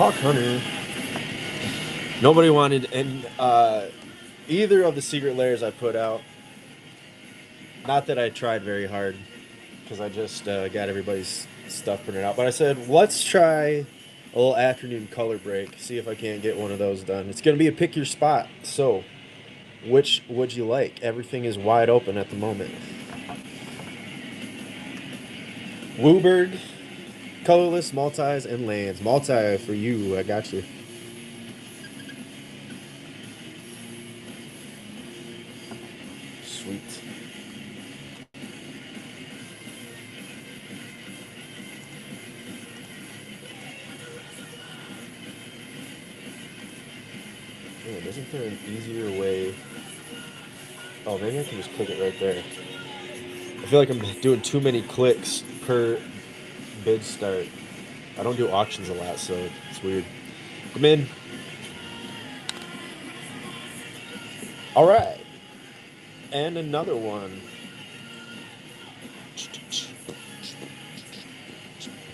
Hawk Hunter. Nobody wanted and either of the secret layers I put out. Not that I tried very hard, because I just got everybody's stuff printed out. But I said, let's try a little afternoon color break. See if I can't get one of those done. It's going to be a pick your spot. So, which would you like? Everything is wide open at the moment. Wooberg, colorless, multis, and lands. Multi for you. I got you. Sweet. Man, isn't there an easier way? Oh, maybe I can just click it right there. I feel like I'm doing too many clicks per bid start. I don't do auctions a lot, so it's weird. Come in. All right. And another one.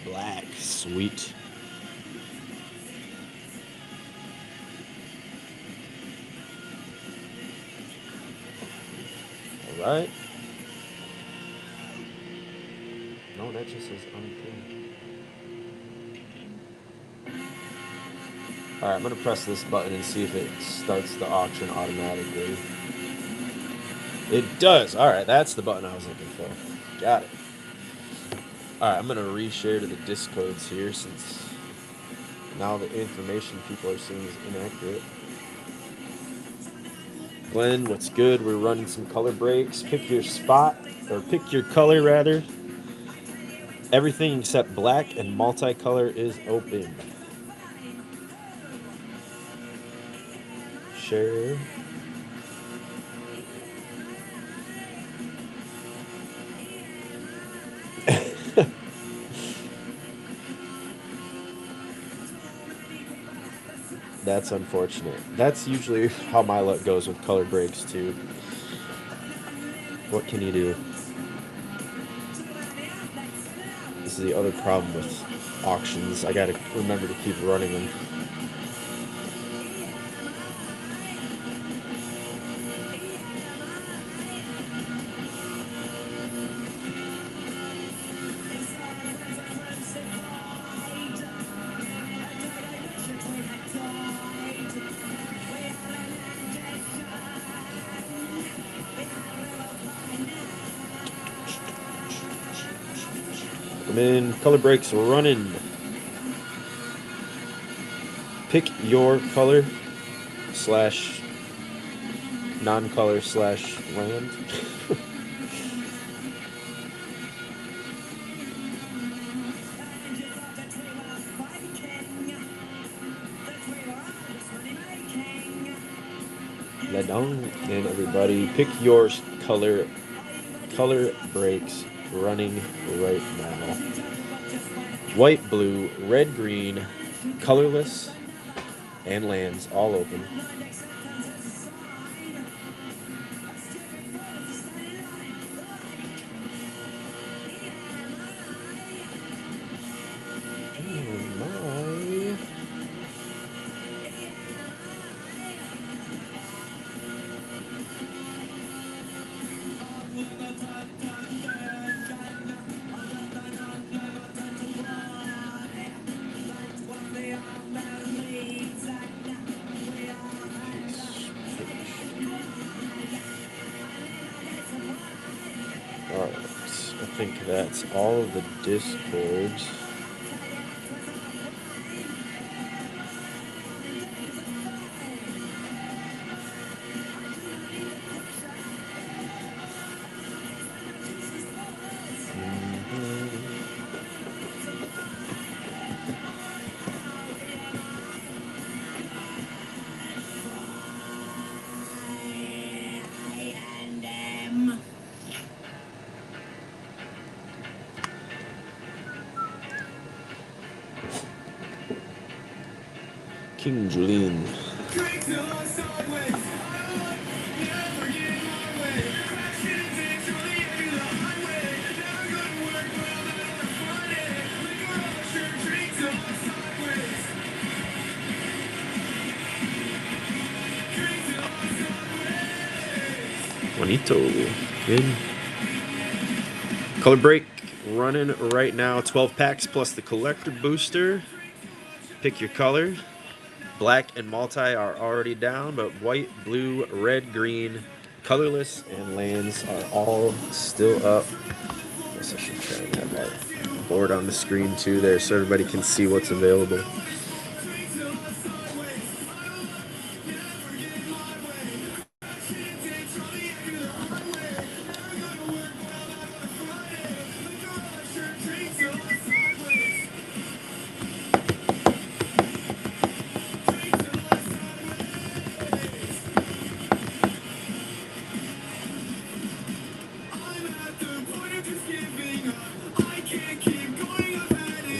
Black. Sweet. All right. No, that just says unpinned. All right, I'm going to press this button and see if it starts the auction automatically. It does. All right, that's the button I was looking for. Got it. All right, I'm going to reshare to the Discords here, since now the information people are seeing is inaccurate. Glenn, what's good? We're running some color breaks. Pick your spot, or pick your color rather. Everything except black and multicolor is open. Share. That's unfortunate. That's usually how my luck goes with color breaks too. What can you do? This is the other problem with auctions. I gotta remember to keep running them. Come in, color breaks running. Pick your color slash non-color slash land. Let down and everybody pick your color. Color breaks running right now. White, blue, red, green, colorless, and lands all open. Alright, I think that's all of the Discords. King Julian. Juanito. Good. Color break running right now. 12 packs plus the collector booster. Pick your color. Black and multi are already down, but white, blue, red, green, colorless, and lands are all still up. I guess I should try and have that board on the screen too there so everybody can see what's available.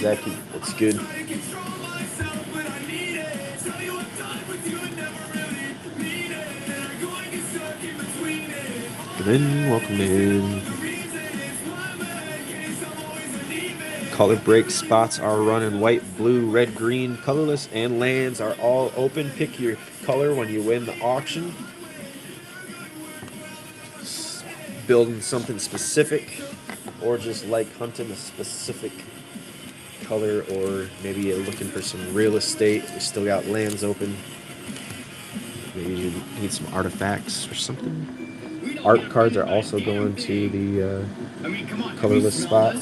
Exactly. That's good. Come in, welcome in. Color break spots are running white, blue, red, green, colorless, and lands are all open. Pick your color when you win the auction. Building something specific, or just like hunting a specific color, or maybe you're looking for some real estate. We still got lands open. Maybe you need some artifacts or something. Art cards are also going to the colorless spot.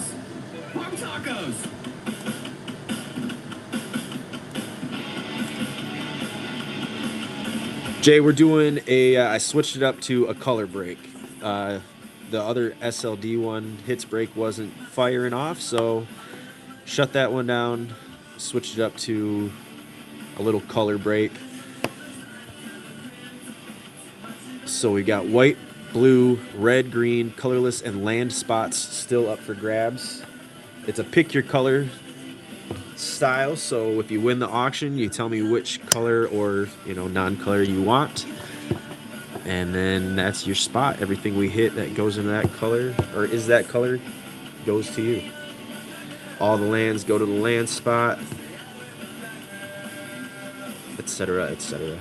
Jay, we're doing a. I switched it up to a color break. The other SLD one, hits break, wasn't firing off, so shut that one down. Switched it up to a little color break. So we got white, blue, red, green, colorless, and land spots still up for grabs. It's a pick your color style, so if you win the auction, you tell me which color or non-color you want, and then that's your spot. Everything we hit that goes into that color or is that color goes to you. All the lands go to the land spot, etc., etc.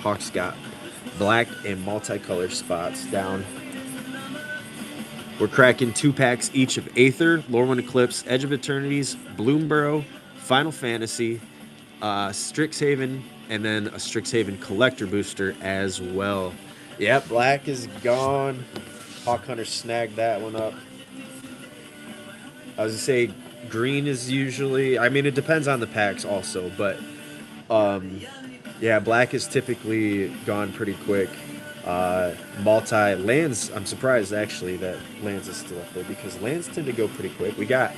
Hawk's got black and multicolor spots down. We're cracking 2 packs each of Aether, Lorwyn Eclipse, Edge of Eternities, Bloomburrow, Final Fantasy, Strixhaven, and then a Strixhaven collector booster as well. Yep, black is gone. Hawk Hunter snagged that one up. I was gonna say green is usually, it depends on the packs also, but yeah, black is typically gone pretty quick. Multi lands, I'm surprised actually that lands is still up there, because lands tend to go pretty quick. We got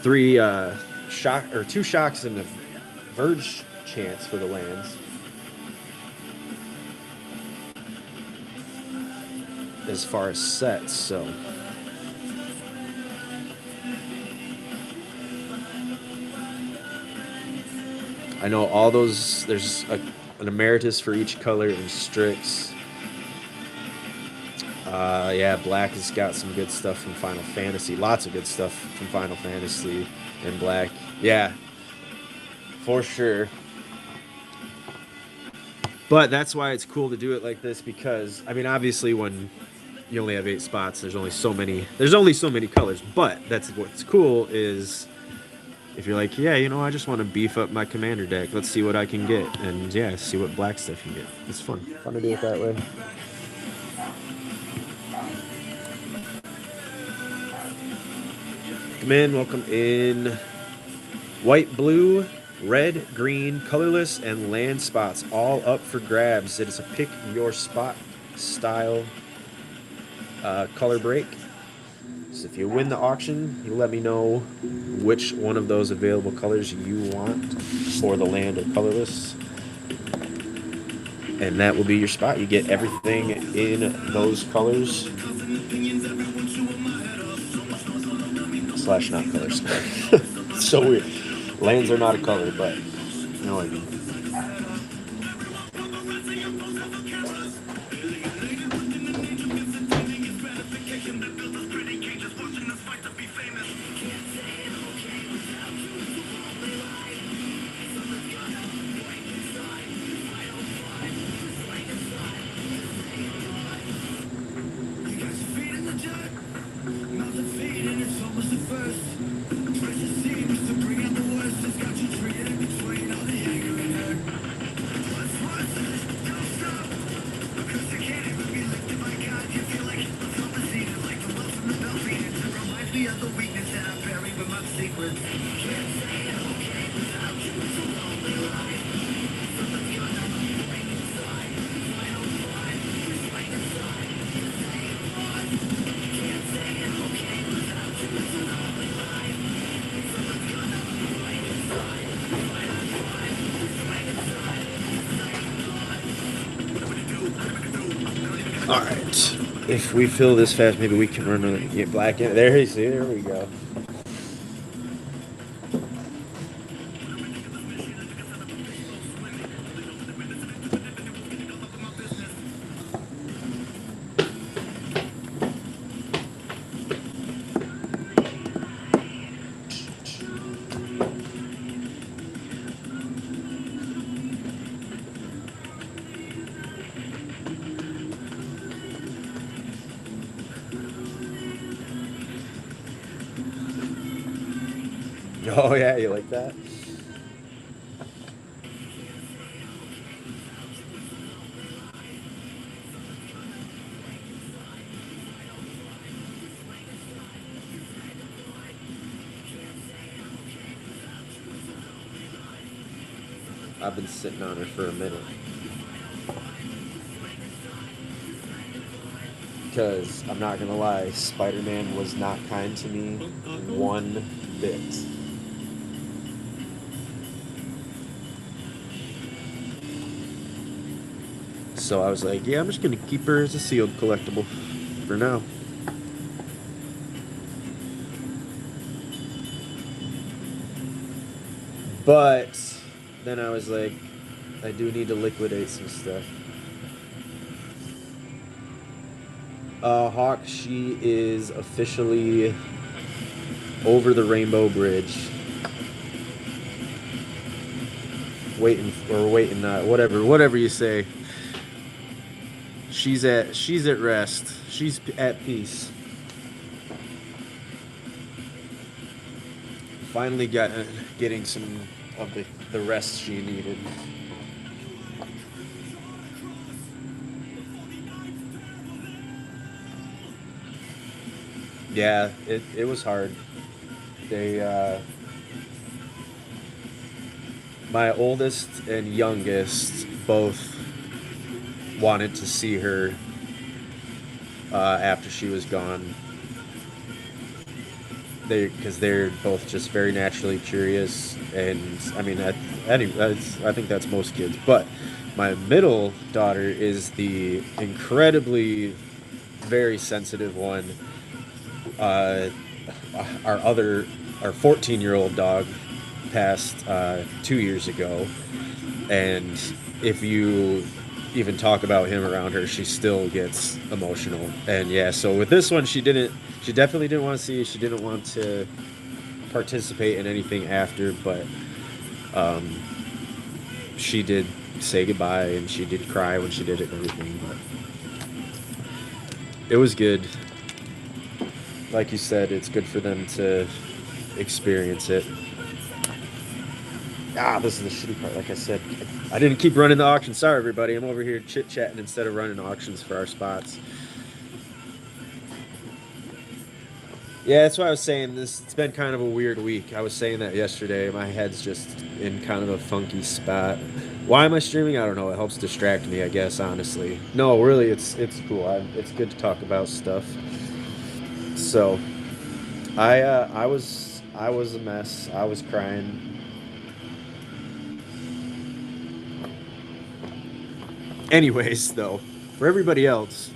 2 shocks and a verge chance for the lands. As far as sets, so I know all those. There's an emeritus for each color in Strix. Yeah, black has got some good stuff from Final Fantasy. Lots of good stuff from Final Fantasy in black. Yeah, for sure. But that's why it's cool to do it like this, because obviously when you only have 8 spots, there's only so many colors. But that's what's cool is if you're like, yeah, I just want to beef up my commander deck. Let's see what I can get, and yeah, see what black stuff you get. It's fun to do it that way. Come in, welcome in. White, blue, red, green, colorless, and land spots all up for grabs. It is a pick your spot style color break. So if you win the auction, you let me know which one of those available colors you want for the land or colorless, and that will be your spot. You get everything in those colors / not colors. So weird. Lands are not a color, but you know what I mean. All right. If we fill this fast, maybe we can run and get black in. There you see. There we go. Oh yeah, you like that? I've been sitting on her for a minute. Because I'm not gonna lie, Spider-Man was not kind to me one bit. So I was like, yeah, I'm just gonna keep her as a sealed collectible for now. But then I was like, I do need to liquidate some stuff. Hawk, she is officially over the Rainbow Bridge. Waiting, whatever you say. She's at rest. She's at peace. Finally getting some of the rest she needed. Yeah, it was hard. They my oldest and youngest both wanted to see her after she was gone. Because they're both just very naturally curious, and I mean, I think that's most kids. But my middle daughter is the incredibly very sensitive one. Uh, our 14-year-old dog passed 2 years ago, and if you even talk about him around her, she still gets emotional. And yeah, so with this one, she definitely didn't want to see. She didn't want to participate in anything after, but she did say goodbye and she did cry when she did it and everything. But it was good. Like you said, it's good for them to experience it. This is the shitty part. Like I said, I didn't keep running the auction. Sorry, everybody. I'm over here chit-chatting instead of running auctions for our spots. Yeah, that's why I was saying this. It's been kind of a weird week. I was saying that yesterday. My head's just in kind of a funky spot. Why am I streaming? I don't know. It helps distract me, I guess, honestly. No, really, it's cool. It's good to talk about stuff. So, I was a mess. I was crying. Anyways, though, for everybody else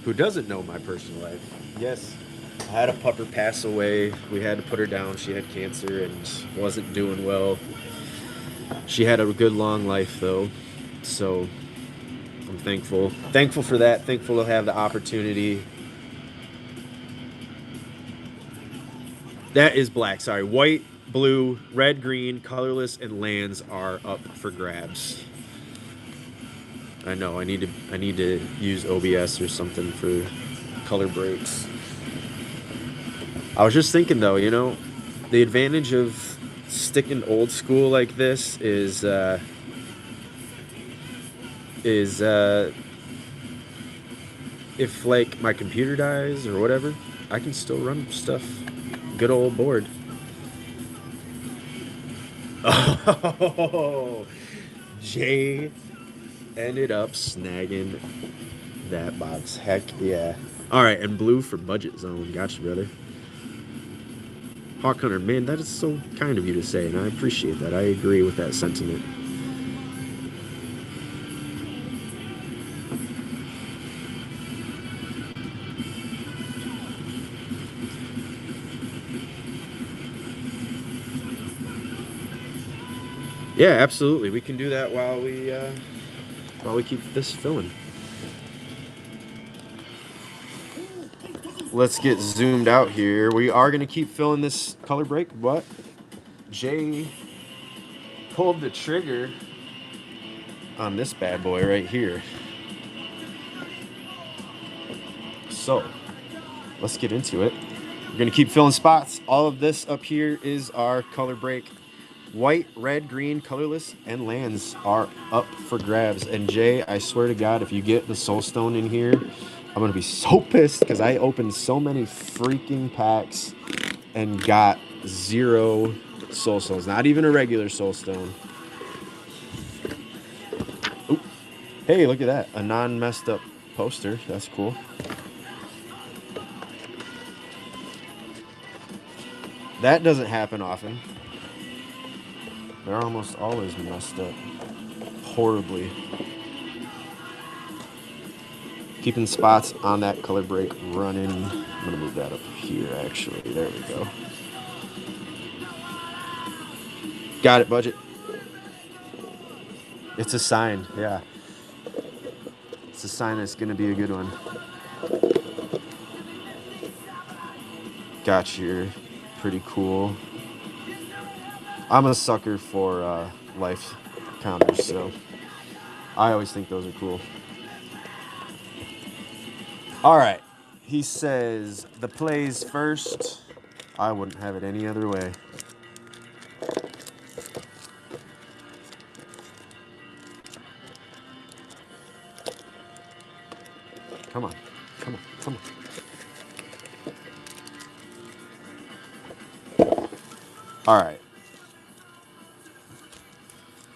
who doesn't know my personal life, yes, I had a pupper pass away. We had to put her down. She had cancer and wasn't doing well. She had a good long life, though, so I'm thankful. Thankful for that. Thankful to have the opportunity. That is black. Sorry, white, blue, red, green, colorless, and lands are up for grabs. I know. I need to use OBS or something for color breaks. I was just thinking though, the advantage of sticking old school like this is if like my computer dies or whatever, I can still run stuff Good old board. Oh, Jay ended up snagging that box. Heck yeah. All right, and blue for budget zone. Gotcha, brother. Hawk Hunter, man, that is so kind of you to say, and I appreciate that. I agree with that sentiment. Yeah, absolutely. We can do that while we keep this filling. Let's get zoomed out here. We are gonna keep filling this color break, but Jay pulled the trigger on this bad boy right here. So let's get into it. We're gonna keep filling spots. All of this up here is our color break. White, red, green, colorless, and lands are up for grabs. And Jay, I swear to God, if you get the soul stone in here, I'm gonna be so pissed because I opened so many freaking packs and got 0 soul stones. Not even a regular soul stone. Oop. Hey, look at that. A non-messed up poster. That's cool. That doesn't happen often. They're almost always messed up horribly. Keeping spots on that color break running. I'm gonna move that up here actually. There we go. Got it, budget. It's a sign, yeah. It's a sign it's gonna be a good one. Got your pretty cool. I'm a sucker for life counters, so I always think those are cool. All right, he says the plays first. I wouldn't have it any other way. Come on, come on, come on. All right.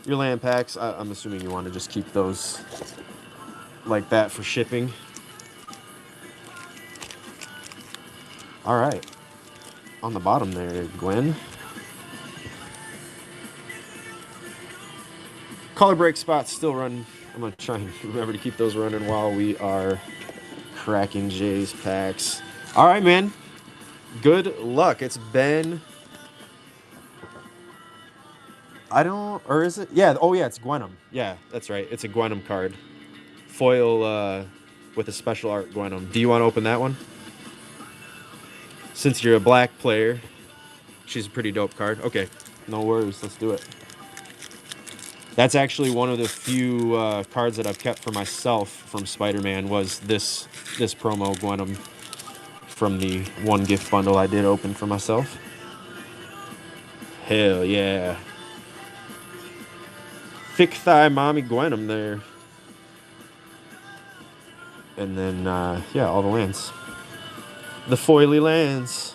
Your land packs, I'm assuming you want to just keep those like that for shipping. All right. On the bottom there, Gwen. Color break spots still run. I'm going to try and remember to keep those running while we are cracking Jay's packs. All right, man. Good luck. It's been... or is it? Yeah, oh yeah, it's Gwenum. Yeah, that's right. It's a Gwenum card. Foil with a special art Gwenum. Do you want to open that one? Since you're a black player, she's a pretty dope card. Okay, no worries. Let's do it. That's actually one of the few cards that I've kept for myself from Spider-Man was this promo Gwenum from the one gift bundle I did open for myself. Hell yeah. Thick thigh mommy Gwenum there. And then, yeah, all the lands. The foily lands.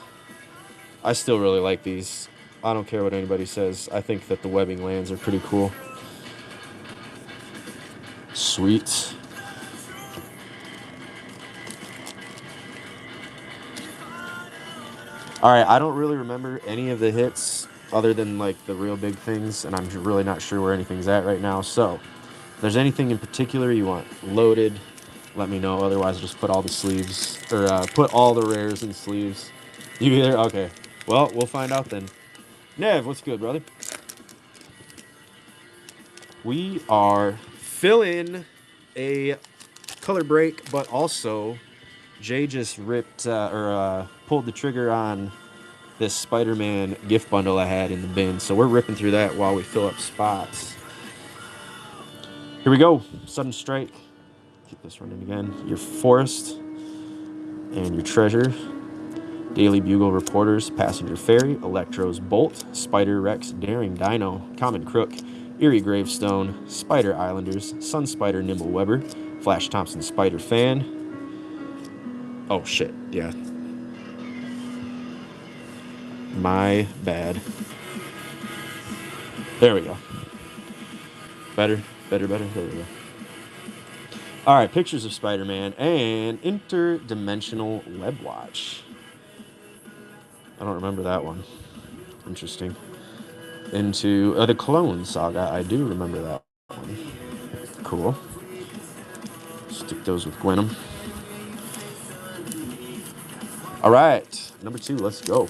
I still really like these. I don't care what anybody says. I think that the webbing lands are pretty cool. Sweet. All right, I don't really remember any of the hits other than like the real big things, and I'm really not sure where anything's at right now. So, if there's anything in particular you want loaded, let me know. Otherwise, just put all the sleeves, or put all the rares in sleeves. You either? Okay. Well, we'll find out then. Nev, what's good, brother? We are filling a color break, but also Jay just ripped pulled the trigger on this Spider-Man gift bundle I had in the bin. So we're ripping through that while we fill up spots. Here we go. Sudden Strike. Keep this running again. Your Forest and your Treasure. Daily Bugle Reporters, Passenger Ferry, Electro's Bolt, Spider Rex, Daring Dino, Common Crook, Eerie Gravestone, Spider Islanders, Sun Spider Nimble Webber, Flash Thompson Spider Fan. Oh shit, yeah. My bad. There we go. Better. There we go. All right, pictures of Spider-Man and interdimensional web watch. I don't remember that one. Interesting. Into the Clone Saga. I do remember that one. Cool. Stick those with Gwenum. All right, number 2. Let's go.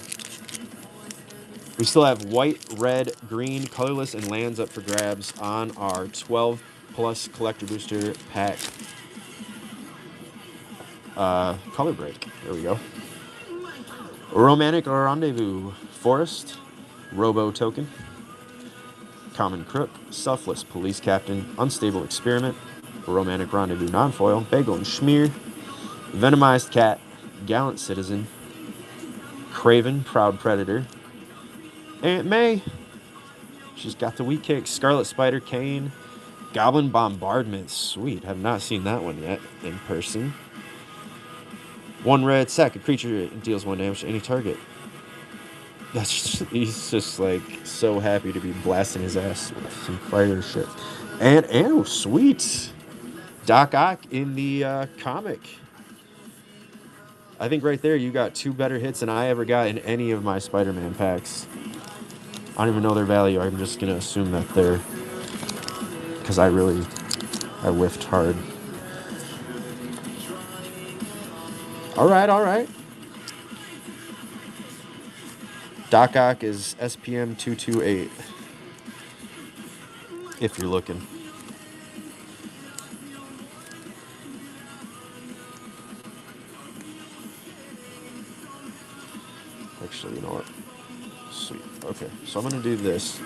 We still have white, red, green, colorless, and lands up for grabs on our 12 plus collector booster pack color break. There we go. Romantic Rendezvous, Forest, Robo Token, Common Crook, Selfless Police Captain, Unstable Experiment, Romantic Rendezvous Non-Foil, Bagel and Schmear, Venomized Cat, Gallant Citizen, Craven, Proud Predator, Aunt May, she's got the weak kick, Scarlet Spider, Kane, Goblin Bombardment, sweet, have not seen that one yet in person. 1 red, sack a creature, deals 1 damage to any target. He's just like so happy to be blasting his ass with some fire shit. And oh, sweet, Doc Ock in the comic. I think right there you got 2 better hits than I ever got in any of my Spider-Man packs. I don't even know their value. I'm just gonna assume that they're, because I whiffed hard. All right. Doc Ock is SPM 228. If you're looking. Actually, you know what? Sweet. Okay, so I'm gonna do this.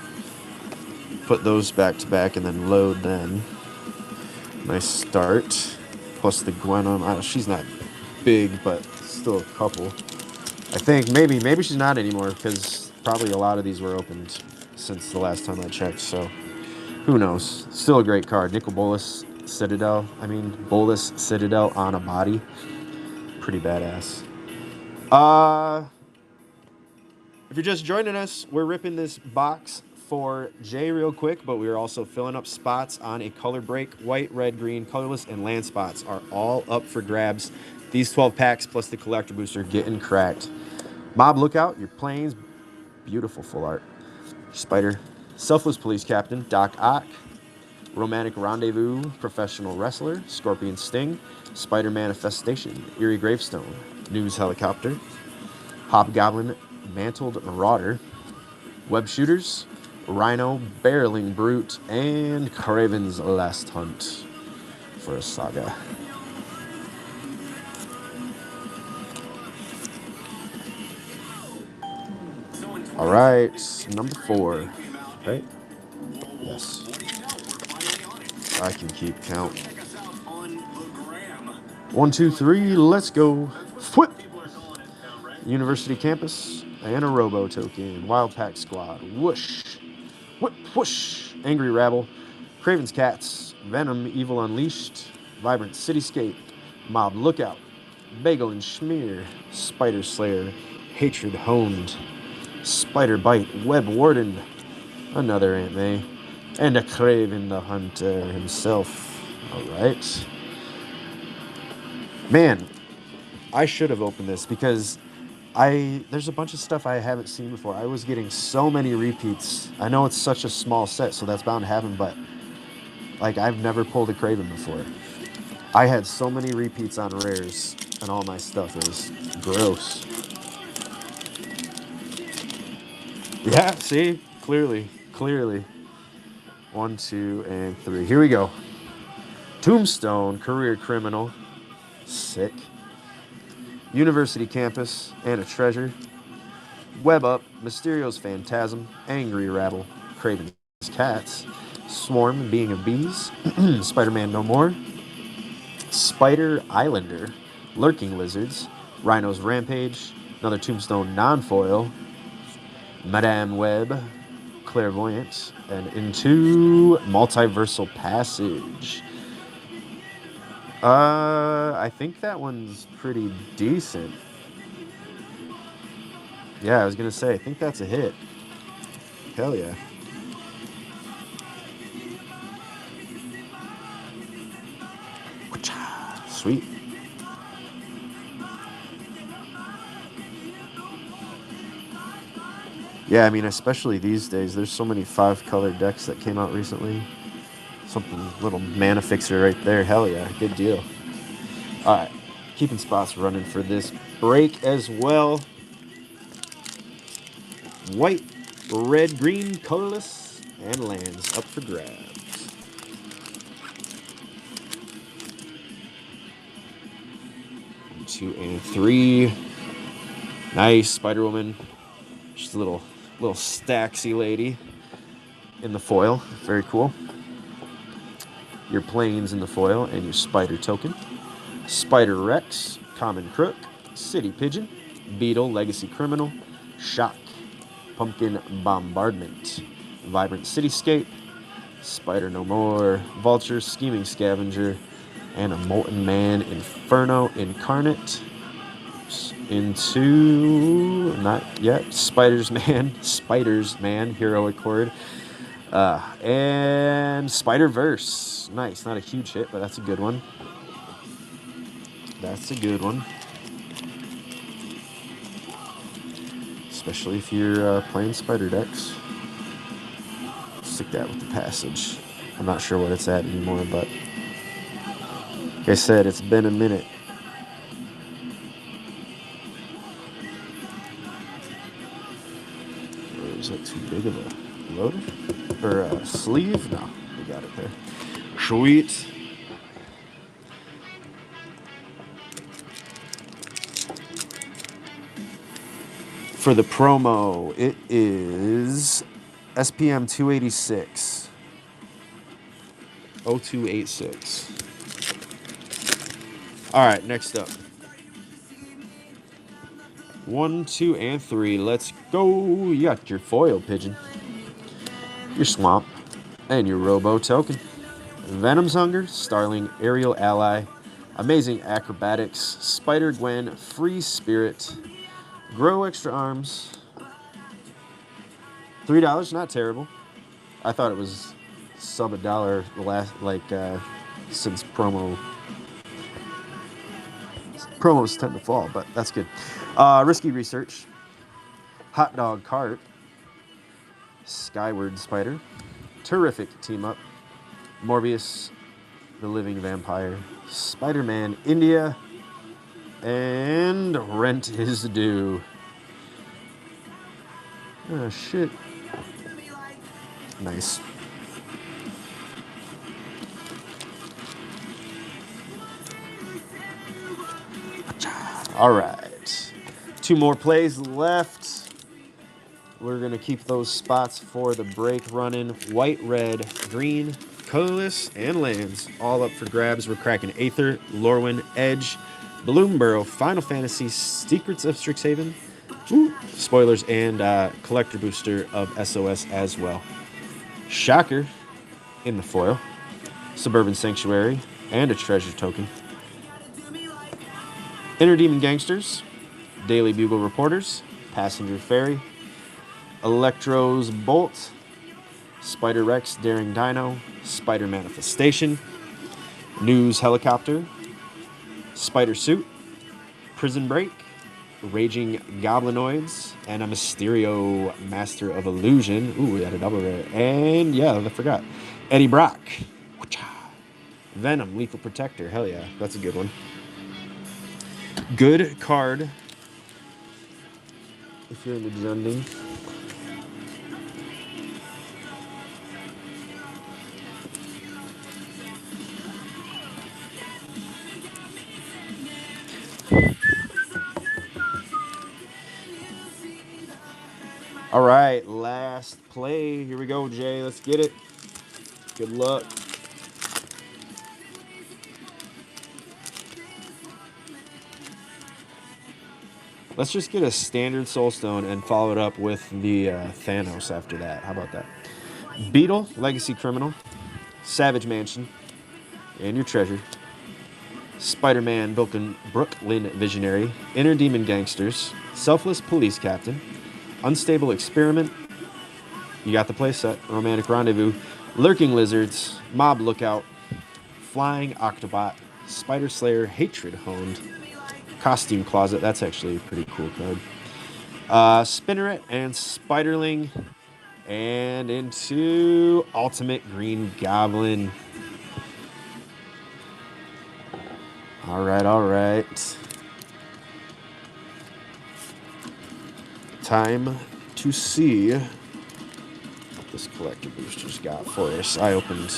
Put those back to back and then load then. Nice start. Plus the Gwenum. She's not big, but still a couple. I think maybe she's not anymore because probably a lot of these were opened since the last time I checked. So who knows? Still a great card. Nicol Bolas Citadel on a body. Pretty badass. If you're just joining us, we're ripping this box for Jay real quick, but we're also filling up spots on a color break. White, red, green, colorless, and land spots are all up for grabs. These 12 packs plus the collector booster getting cracked. Mob Lookout, your planes, beautiful full art. Spider, Selfless Police Captain, Doc Ock, Romantic Rendezvous, Professional Wrestler, Scorpion Sting, Spider Manifestation, Eerie Gravestone, News Helicopter, Hobgoblin Mantled Marauder, Web Shooters, Rhino Barreling Brute, and Craven's Last Hunt for a saga. All right, number 4. Right? Yes. I can keep count. 1, 2, 3, let's go. Whip! University Campus and a Robo Token. Wild Pack Squad. Whoosh. Whip, whoosh. Angry Rabble. Craven's Cats. Venom, Evil Unleashed. Vibrant Cityscape. Mob Lookout. Bagel and Schmear. Spider Slayer. Hatred Honed. Spider Bite. Web Warden. Another Aunt May. And a Craven the Hunter himself. Alright. Man, I should have opened this because there's a bunch of stuff I haven't seen before. I was getting so many repeats. I know it's such a small set, so that's bound to happen, but like I've never pulled a Craven before. I had so many repeats on rares and all my stuff. It was gross. Yeah, see? Clearly. 1, 2, and 3. Here we go. Tombstone, Career Criminal. Sick. University Campus, and a Treasure. Web Up, Mysterio's Phantasm, Angry Rattle, Craven's Cats, Swarm, Being of Bees, Spider-Man No More, Spider Islander, Lurking Lizards, Rhino's Rampage, another Tombstone non-foil, Madame Web, Clairvoyant, and into Multiversal Passage. I think that one's pretty decent. Yeah, I was going to say, I think that's a hit. Hell yeah. Sweet. Yeah, I mean, especially these days, there's so many 5-color decks that came out recently. Something little mana fixer right there. Hell yeah, good deal. All right, keeping spots running for this break as well. White, red, green, colorless, and lands up for grabs. 1, 2, and 3. Nice, Spider Woman. Just a little stacksy lady in the foil. Very cool. Your planes in the foil and your spider token. Spider Rex, Common Crook, City Pigeon, Beetle, Legacy Criminal, Shock, Pumpkin Bombardment, Vibrant Cityscape, Spider No More, Vulture, Scheming Scavenger, and a Molten Man Inferno Incarnate. Into, not yet, Spider's Man, Heroic Chord, and Spider-Verse. Nice, not a huge hit, but that's a good one. That's a good one. Especially if you're playing spider decks. Stick that with the passage. I'm not sure what it's at anymore, but like I said, it's been a minute. Or is that too big of a loader? Or a sleeve? No, we got it there. Sweet. For the promo, it is SPM 286. 0286. All right, next up. 1, 2, and 3. Let's go. You got your foil pigeon, your swamp, and your robo token. Venom's Hunger, Starling, Aerial Ally, Amazing Acrobatics, Spider Gwen, Free Spirit, Grow Extra Arms. $3, not terrible. I thought it was sub $1 the last, since promos tend to fall, but that's good. Risky Research, Hot Dog Cart, Skyward Spider, Terrific Team Up, Morbius, The Living Vampire, Spider-Man India, and Rent Is Due. Oh, shit. Nice. All right. 2 more plays left. We're going to keep those spots for the break running. White, red, green, colorless, and lands. All up for grabs. We're cracking Aether, Lorwyn, Edge, Bloomburrow, Final Fantasy, Secrets of Strixhaven, spoilers, and collector booster of SOS as well. Shocker in the foil. Suburban Sanctuary, and a treasure token. Inner Demon Gangsters, Daily Bugle Reporters, Passenger Ferry, Electro's Bolt, Spider Rex Daring Dino, Spider Manifestation, News Helicopter, Spider Suit, Prison Break, Raging Goblinoids, and a Mysterio Master of Illusion. Ooh, we got a double rare. And yeah, I forgot. Eddie Brock. Venom, Lethal Protector. Hell yeah, that's a good one. Good card if you're in the Junding. All right, last play. Here we go, Jay. Let's get it. Good luck. Let's just get a standard Soulstone and follow it up with the Thanos after that. How about that? Beetle, Legacy Criminal, Savage Mansion, and your treasure. Spider-Man Brooklyn Visionary, Inner Demon Gangsters, Selfless Police Captain, Unstable Experiment, you got the playset, Romantic Rendezvous, Lurking Lizards, Mob Lookout, Flying Octobot, Spider Slayer, Hatred Honed, Costume Closet, that's actually a pretty cool card. Spinneret and Spiderling, and into Ultimate Green Goblin. All right. Time to see what this collector booster's got for us. I opened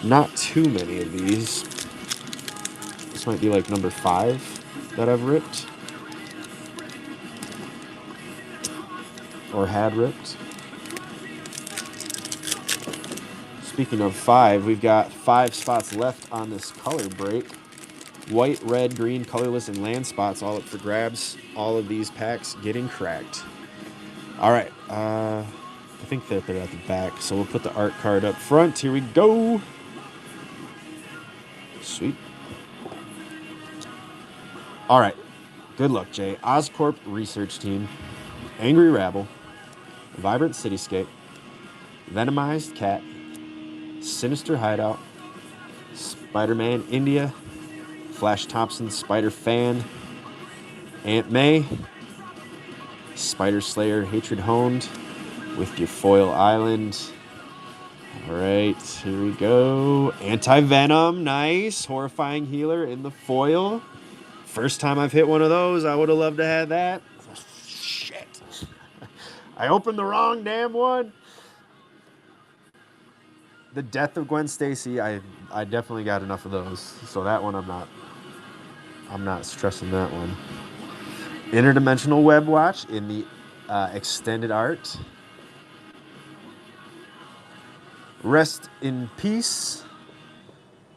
not too many of these. This might be like number 5 that I've ripped. Or had ripped. Speaking of 5, we've got 5 spots left on this color break. White, red, green, colorless, and land spots all up for grabs. All of these packs getting cracked. All right. I think that they're at the back, so we'll put the art card up front. Here we go. Sweet. All right. Good luck, Jay. Oscorp Research Team. Angry Rabble. Vibrant Cityscape. Venomized Cat. Sinister Hideout. Spider-Man India. Flash Thompson Spider Fan. Aunt May. Spider Slayer Hatred Honed. With your foil island. All right, here we go. Anti-Venom, nice. Horrifying Healer in the foil. First time I've hit one of those. I would have loved to have that. Shit. I opened the wrong damn one. The Death of Gwen Stacy, I definitely got enough of those. So that one I'm not stressing that one. Interdimensional Web Watch in the extended art. Rest in Peace.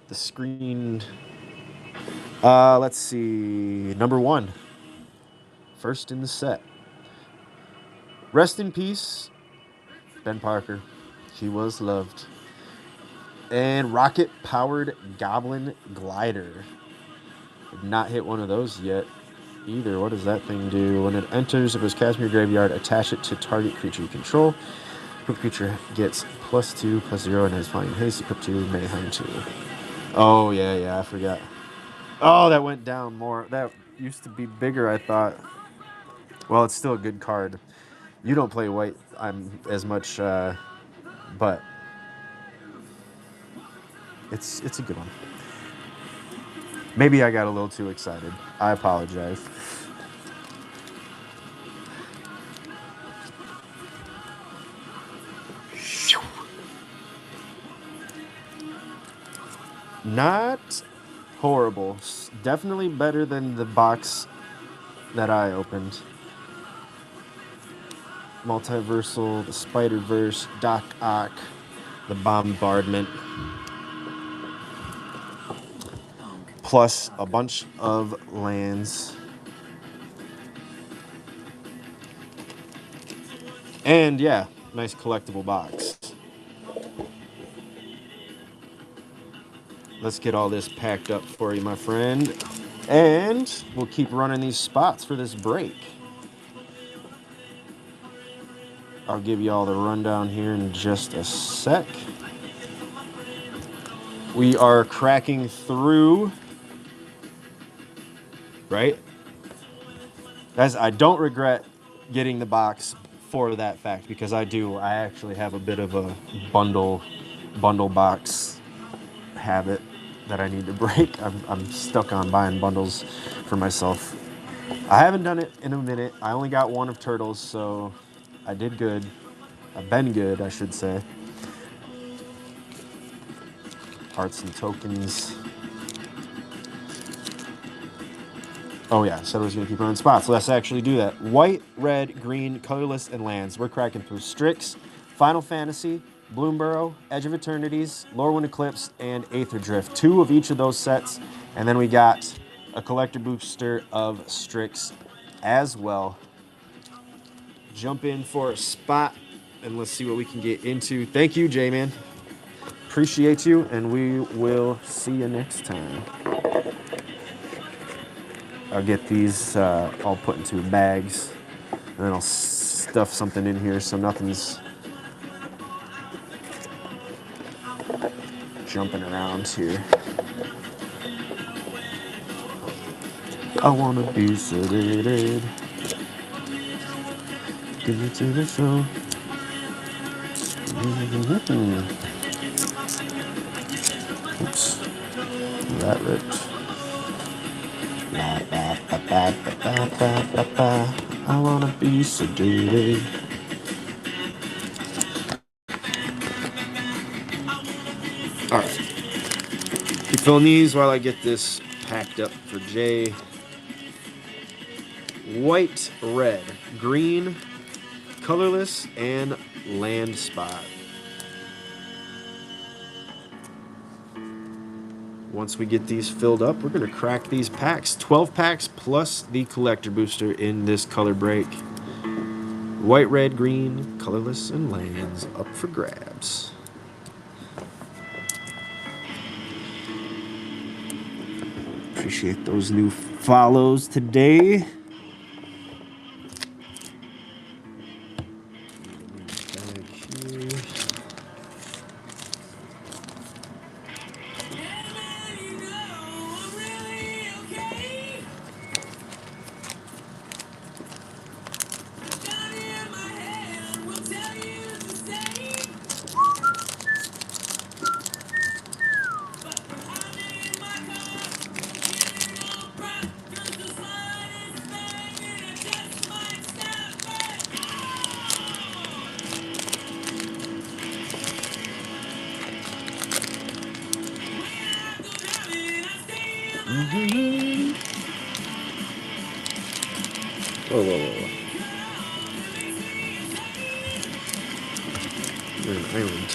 The screen. Let's see. Number 1. First in the set. Rest in Peace. Ben Parker. He was loved. And rocket-powered Goblin Glider. Did not hit one of those yet either. What does that thing do? When it enters, if it was cast from your graveyard, attach it to target creature you control. Equipped creature gets +2/+0 and has flying haste. Equipped 2, mayhem 2. Oh, yeah, I forgot. Oh, that went down more. That used to be bigger, I thought. Well, it's still a good card. You don't play white as much, but it's a good one. Maybe I got a little too excited. I apologize. Not horrible. Definitely better than the box that I opened. Multiversal, the Spider-Verse, Doc Ock, the Bombardment. Plus a bunch of lands. And yeah, nice collectible box. Let's get all this packed up for you, my friend. And we'll keep running these spots for this break. I'll give you all the rundown here in just a sec. We are cracking through, right? Guys, I don't regret getting the box for that fact, because I actually have a bit of a bundle box habit that I need to break. I'm stuck on buying bundles for myself. I haven't done it in a minute. I only got one of Turtles, so I did good. I've been good, I should say. Arts and tokens. Oh yeah, said I was going to keep running spots. Let's actually do that. White, red, green, colorless, and lands. We're cracking through Strix, Final Fantasy, Bloomburrow, Edge of Eternities, Lorwyn Eclipse, and Aether Drift. 2 of each of those sets. And then we got a collector booster of Strix as well. Jump in for a spot, and let's see what we can get into. Thank you, J-Man. appreciate you, and we will see you next time. I'll get these all put into bags, and then I'll stuff something in here so nothing's jumping around here. I wanna be sedated. Give it to the show. Oops, that ripped. I wanna be sedated. All right. Keep filling these while I get this packed up for Jay. White, red, green, colorless, and land spot. Once we get these filled up, we're going to crack these packs. 12 packs plus the collector booster in this color break. White, red, green, colorless, and lands up for grabs. Appreciate those new follows today. Whoa. We're an island.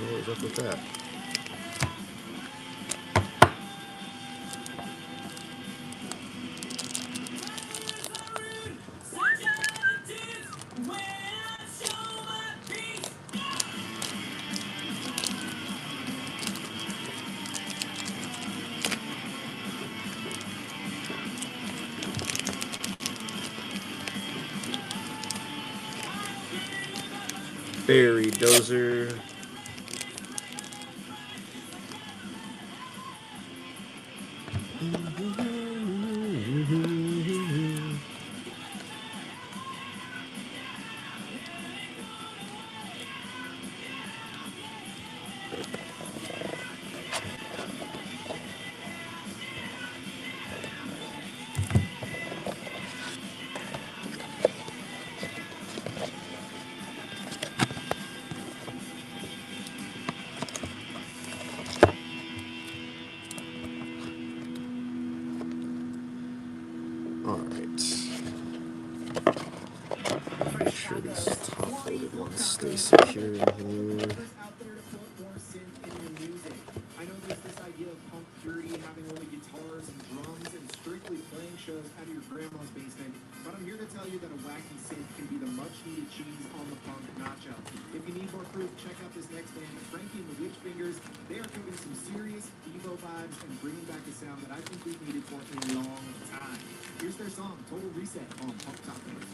What was up with that? Berry Dozer. Stay secure in here. I know there's this idea of punk purity, having only guitars and drums and strictly playing shows out of your grandma's basement, but I'm here to tell you tell you that a wacky synth can be the much-needed cheese on the punk nacho. If you need more proof, check out this next band, Breakin the Witch Fingers. They are giving some serious Evo vibes and bringing back a sound that I think we've needed for a long time. Here's their song, Total Reset, on Punk Tacos.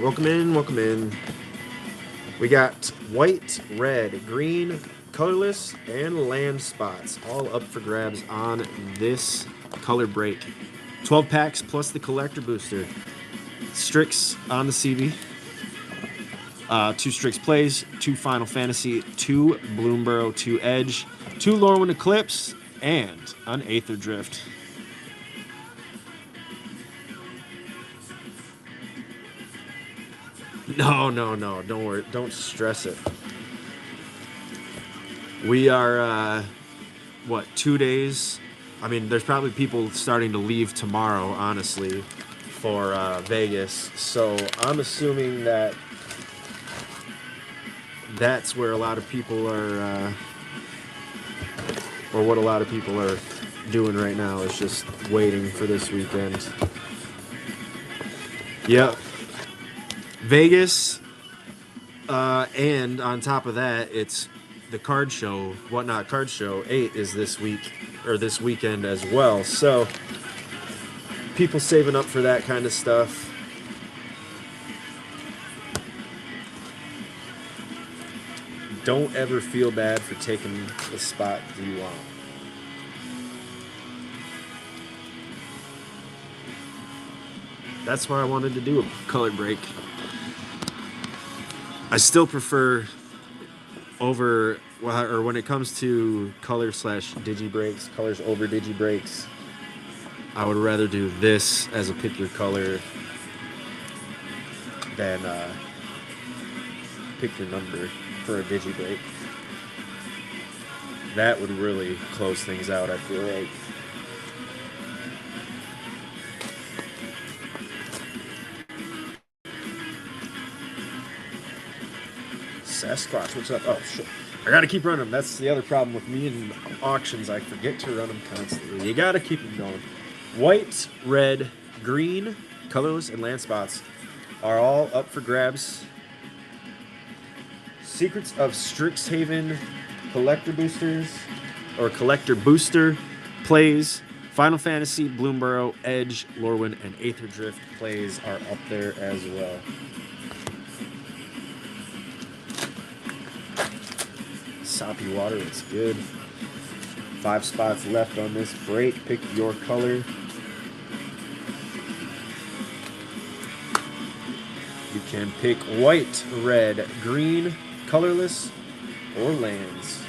Welcome in, welcome in. We got white, red, green, colorless, and land spots all up for grabs on this color break. 12 packs plus the collector booster. Strix on the CB. 2 Strix plays, 2 Final Fantasy, 2 Bloomborough, 2 Edge, 2 Lorwyn Eclipse, and an Aether Drift. No, don't worry, don't stress it. We are, 2 days? I mean, there's probably people starting to leave tomorrow, honestly, for Vegas. So I'm assuming that that's where a lot of people are, or what a lot of people are doing right now is just waiting for this weekend. Yep. Vegas, and on top of that, it's the card show, Whatnot Card Show 8 is this week, or this weekend as well. So, people saving up for that kind of stuff. Don't ever feel bad for taking the spot you want. That's why I wanted to do a color break. I still prefer over, or when it comes to color/digi breaks, colors over digi breaks, I would rather do this as a pick your color than pick your number for a digi break. That would really close things out, I feel like. Sasquatch, what's up? Oh, shit. I gotta keep running them. That's the other problem with me in auctions. I forget to run them constantly. You gotta keep them going. White, red, green, colorless, and land spots are all up for grabs. Secrets of Strixhaven collector boosters, or collector booster plays. Final Fantasy, Bloomborough, Edge, Lorwyn, and Aether Drift plays are up there as well. Soppy water, it's good. 5 spots left on this break. Pick your color. You can pick white, red, green, colorless, or lands.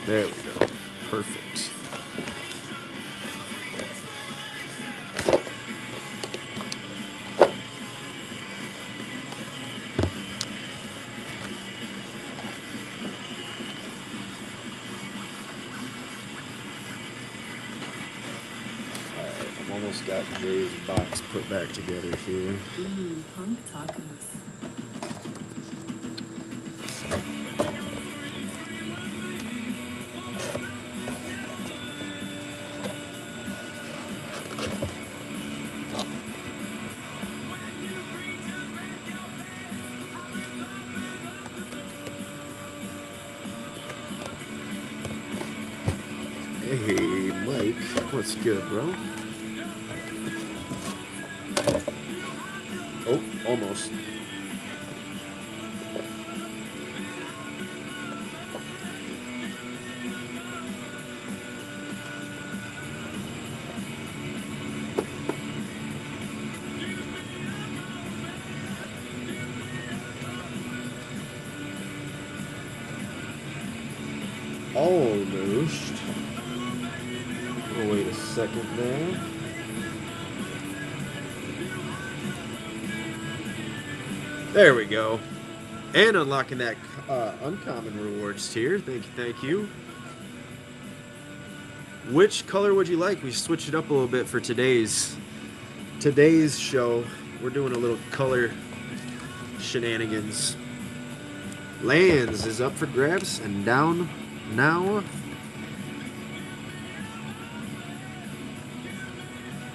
There we go. Perfect. Alright, I've almost got Jay's box put back together here. Ooh, punk tacos. Hey, Mike, what's good, bro? Oh, almost. Almost. Oh, wait a second there. There we go. And unlocking that uncommon rewards tier. Thank you, thank you. Which color would you like? We switched it up a little bit for today's show. We're doing a little color shenanigans. Lands is up for grabs and down now.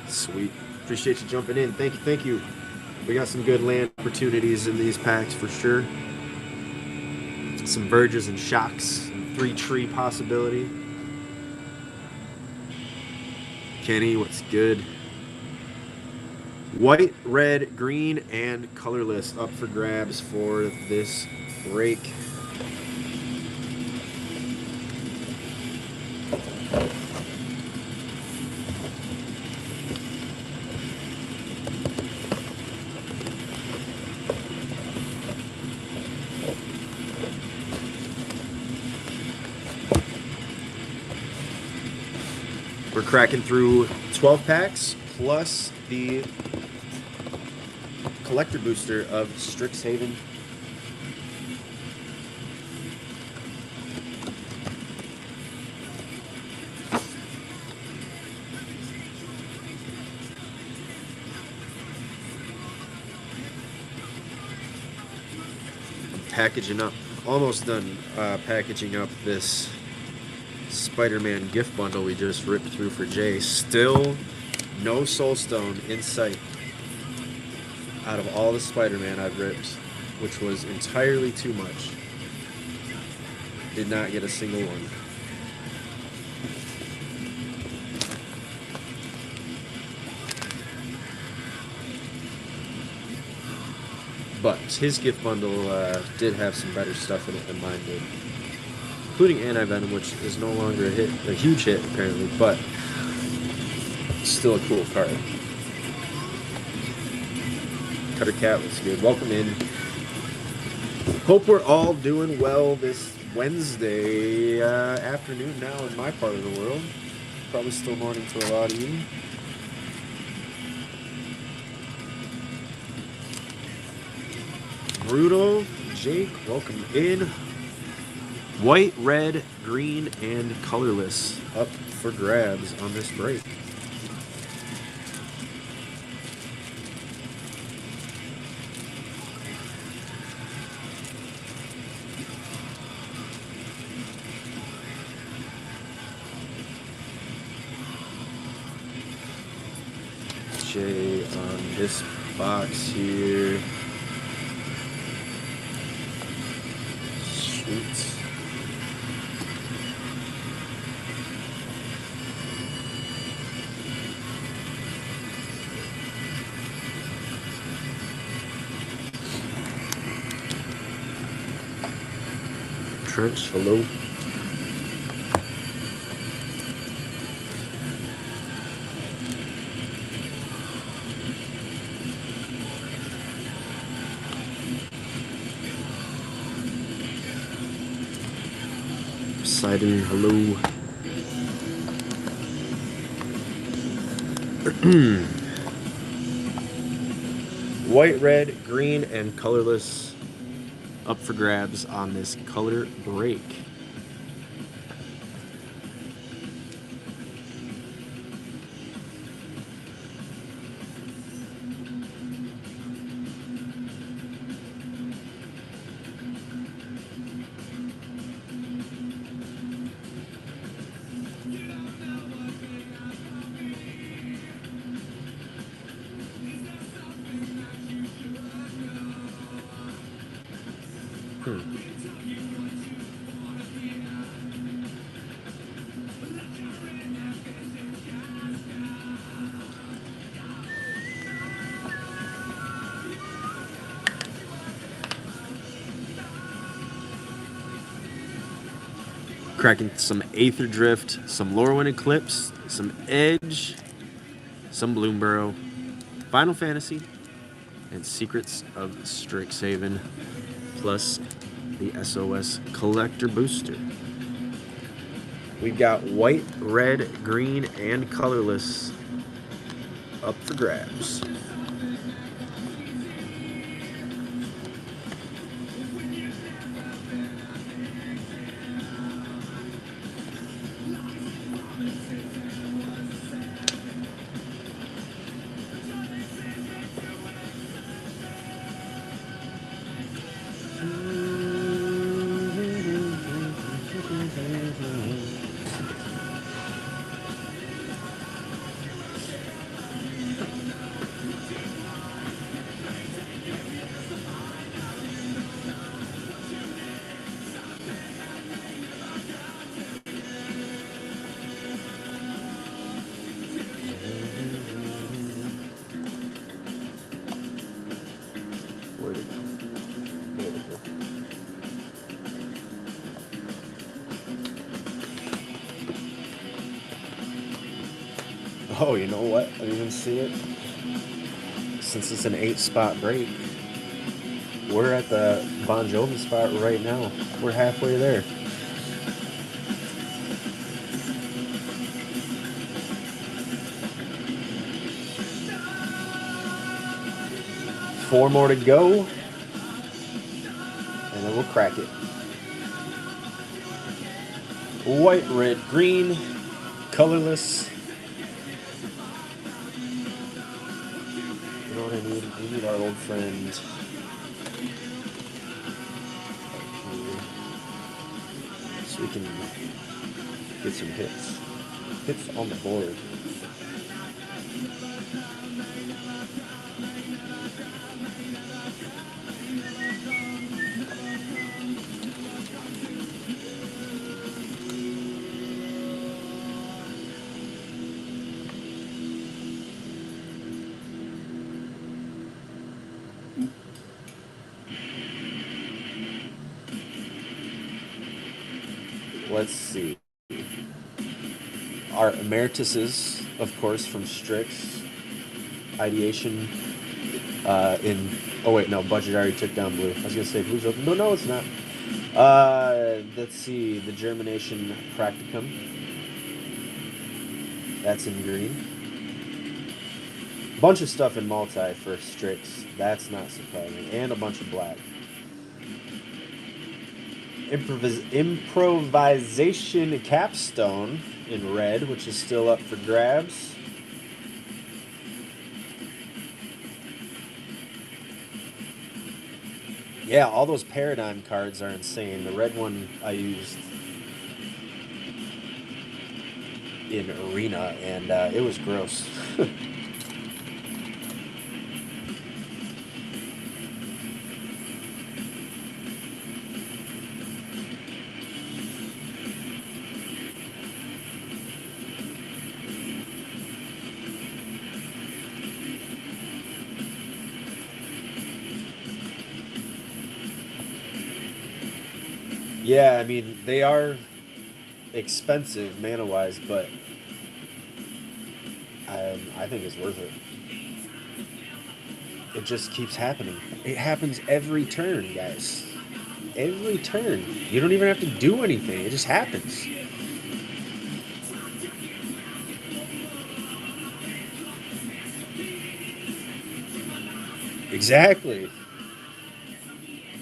Sweet. Appreciate you jumping in. Thank you, thank you. We got some good land opportunities in these packs for sure. Some verges and shocks. 3-tree possibility. Kenny, what's good? White, red, green, and colorless up for grabs for this break. We're cracking through 12 packs plus the collector booster of Strixhaven. Packaging up, almost done packaging up this Spider-Man gift bundle we just ripped through for Jay. Still no Soulstone in sight out of all the Spider-Man I've ripped, which was entirely too much. Did not get a single one. But his gift bundle did have some better stuff in it than mine did. Including Anti-Venom, which is no longer a huge hit apparently, but still a cool card. Cutter Cat was good. Welcome in. Hope we're all doing well this Wednesday afternoon now in my part of the world. Probably still morning to a lot of you. Brutal, Jake, welcome in. White, red, green, and colorless up for grabs on this break. Jay on this box here. Sweet. Trench, hello. Poseidon, hello. White, red, green, and colorless up for grabs on this color break. Cracking some Aether Drift, some Lorwyn Eclipse, some Edge, some Bloomborough, Final Fantasy, and Secrets of Strixhaven, plus the SOS Collector Booster. We've got white, red, green, and colorless up for grabs. Oh, you know what? I didn't even see it. Since it's an 8-spot break, we're at the Bon Jovi spot right now. We're halfway there. Four more to go, and then we'll crack it. White, red, green, colorless. You know what I need? We need our old friend. So we can get some hits. Hits on the board. Let's see. Our emeritus's, of course, from Strix. Ideation in... Oh, wait, no. Budget already took down blue. I was going to say blue's open. No, it's not. Let's see. The Germination Practicum. That's in green. Bunch of stuff in multi for Strix. That's not surprising. And a bunch of black. Improvisation Capstone in red, which is still up for grabs. Yeah, all those Paradigm cards are insane. The red one I used in Arena, and it was gross. Yeah, I mean, they are expensive mana-wise, but I think it's worth it. It just keeps happening. It happens every turn, guys. Every turn. You don't even have to do anything. It just happens. Exactly.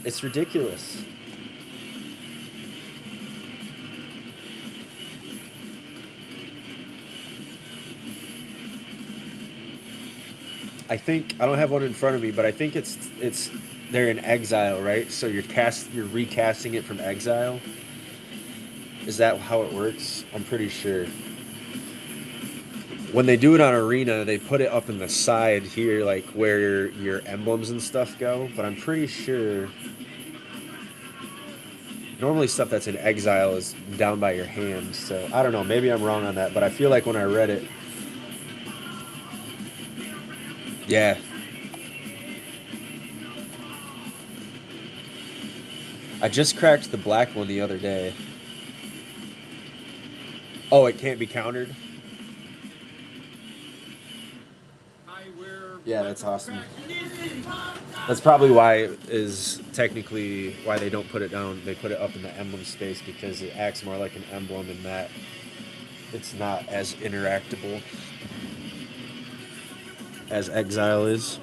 It's ridiculous. I think I don't have one in front of me, but I think it's they're in exile, right? So you're recasting it from exile. Is that how it works? I'm pretty sure. When they do it on Arena, they put it up in the side here, like where your emblems and stuff go. But I'm pretty sure normally stuff that's in exile is down by your hand. So I don't know. Maybe I'm wrong on that, but I feel like when I read it, yeah. I just cracked the black one the other day. Oh, it can't be countered? Yeah, that's awesome. That's probably why they don't put it down. They put it up in the emblem space because it acts more like an emblem in that it's not as interactable as exile is.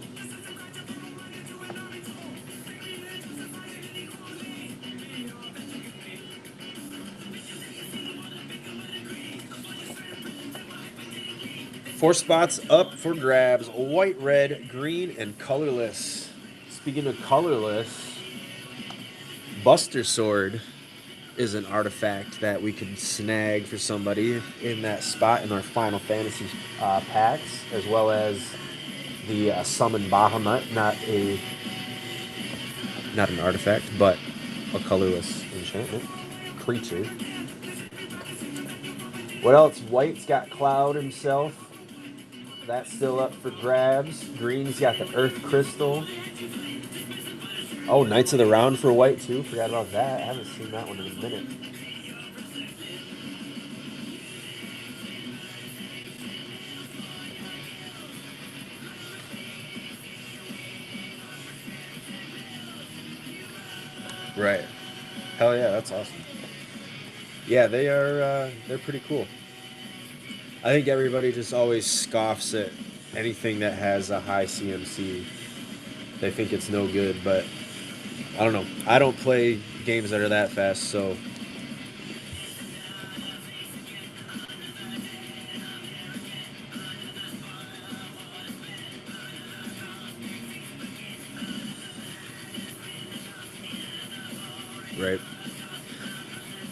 Four spots up for grabs. White, red, green, and colorless. Speaking of colorless, Buster Sword is an artifact that we can snag for somebody in that spot in our Final Fantasy packs, as well as the Summon Bahamut, not an artifact, but a colorless enchantment creature. What else? White's got Cloud himself. That's still up for grabs. Green's got the Earth Crystal. Oh, Knights of the Round for white too. Forgot about that. I haven't seen that one in a minute. Right. Hell yeah, that's awesome. Yeah, they are. They're pretty cool. I think everybody just always scoffs at anything that has a high CMC. They think it's no good, but I don't know. I don't play games that are that fast, so right.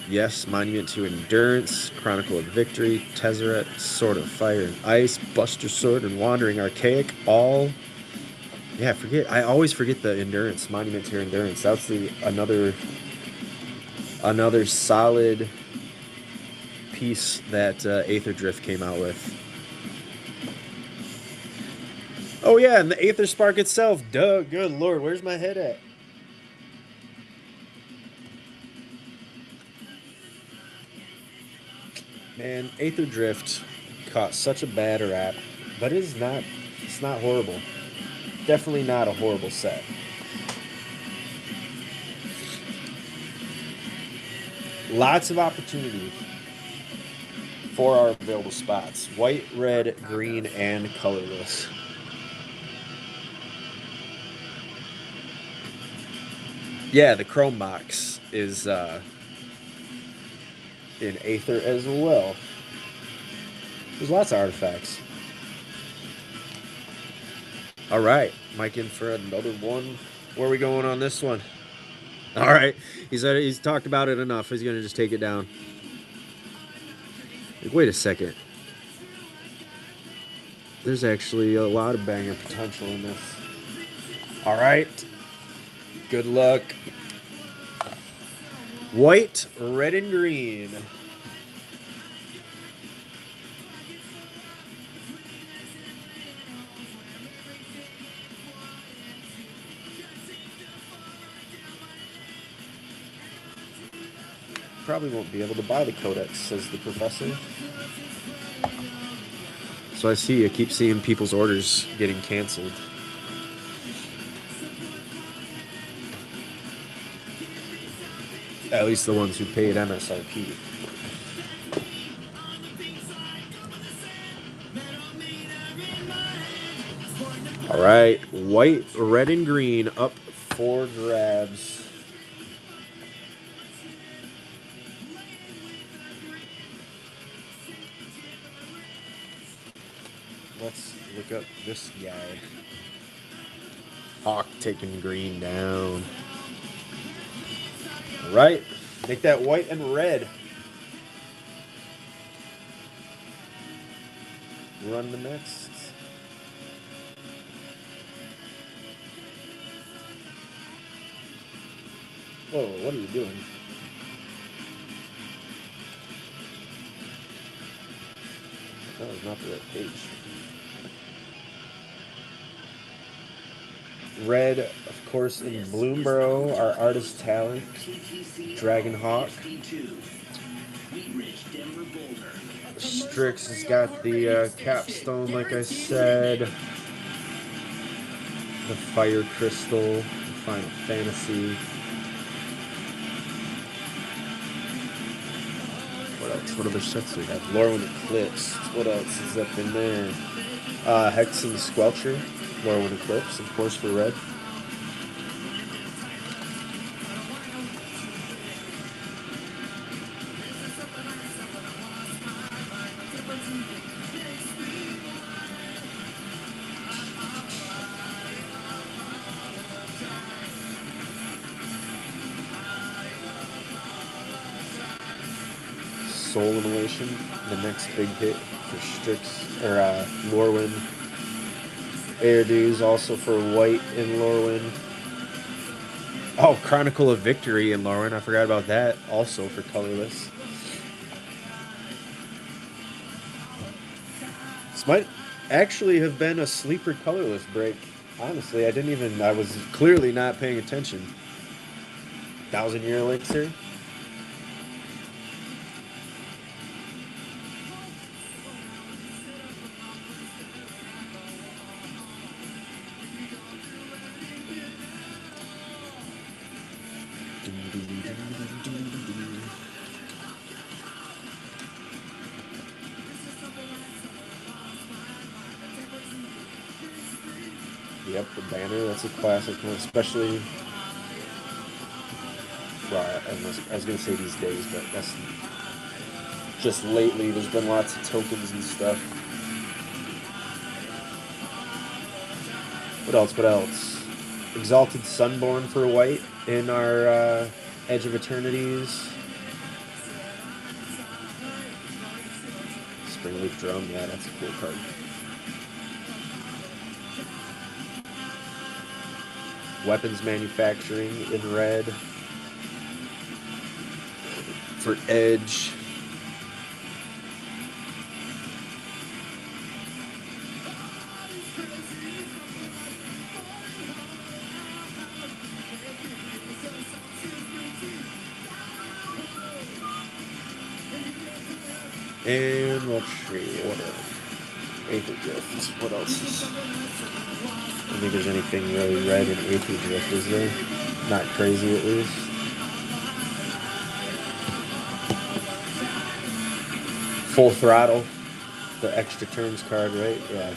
Yes, Monument to Endurance, Chronicle of Victory, Tezzeret, Sword of Fire and Ice, Buster Sword, and Wandering Archaic. All, yeah. Forget. I always forget the Endurance, Monument to Endurance. That's the another solid piece that Aether Drift came out with. Oh yeah, and the Aether Spark itself. Duh. Good lord, where's my head at? Man, Aether Drift caught such a bad rap, but it is not. It's not horrible. Definitely not a horrible set. Lots of opportunity for our available spots. White, red, green, and colorless. Yeah, the Chrome box is in Aether as well. There's lots of artifacts. All right, Mike in for another one. Where are we going on this one? All right, he's talked about it enough. He's gonna just take it down. Like, wait a second. There's actually a lot of banger potential in this. All right. Good luck. White, red, and green. Probably won't be able to buy the codex, says the professor. So I keep seeing people's orders getting canceled. At least the ones who paid MSRP. All right, white, red, and green up for grabs. Let's look up this guy. Hawk taking green down. All right, make that white and red. Run the next. Whoa, what are you doing? That was not the right page. Red, of course, in Bloomborough, our artist talent. Dragonhawk. Strix has got the capstone, like I said. The Fire Crystal, the Final Fantasy. What else? What other sets do we have? Lorwyn Eclipse. What else is up in there? Hexen Squelcher. Lorwyn Eclipse, of course, for red. Soul Immolation, the next big hit for Strix, or Lorwyn. Airdues also for white in Lorwyn. Oh, Chronicle of Victory in Lorwyn. I forgot about that. Also for colorless. This might actually have been a sleeper colorless break. Honestly, I was clearly not paying attention. 1,000-year elixir. Yep, the banner. That's a classic one, especially. Well, I was gonna say these days, but that's just lately. There's been lots of tokens and stuff. What else? What else? Exalted Sunborn for white in our Edge of Eternities. Springleaf Drum, yeah, that's a cool card. Weapons Manufacturing in red for Edge. And let's see, what else? Aether Drift. What else? I don't think there's anything really red in Aether Drift, is there? Not crazy, at least. Full Throttle. The extra turns card, right? Yeah.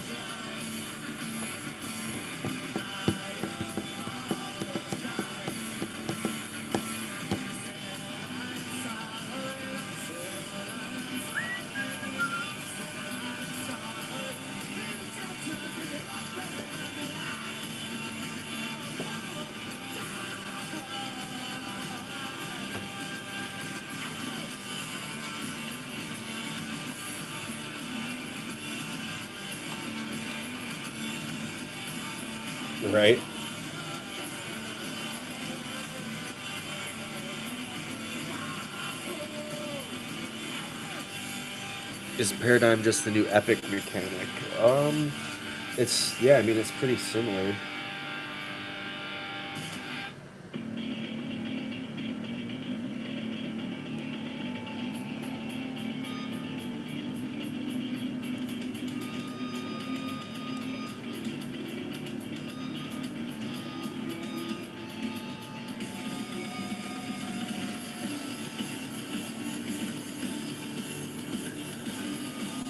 Right. Is Paradigm just the new epic mechanic? It's, yeah, I mean, it's pretty similar.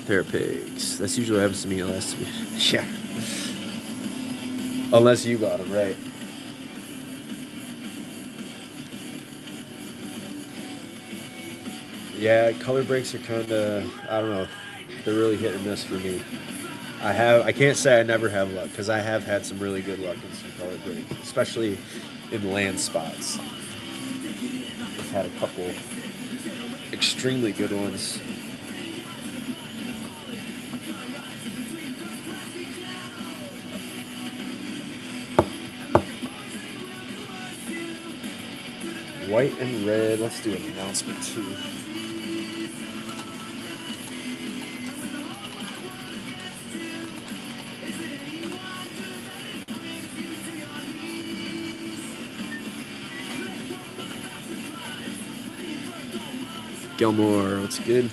Pair of pigs. That's usually what happens to me last week. Yeah. Unless you got them, right. Yeah, color breaks are kind of, I don't know, they're really hit and miss for me. I can't say I never have luck, because I have had some really good luck in some color breaks, especially in land spots. I've had a couple extremely good ones. White and red. Let's do an announcement too. Gilmore, what's good?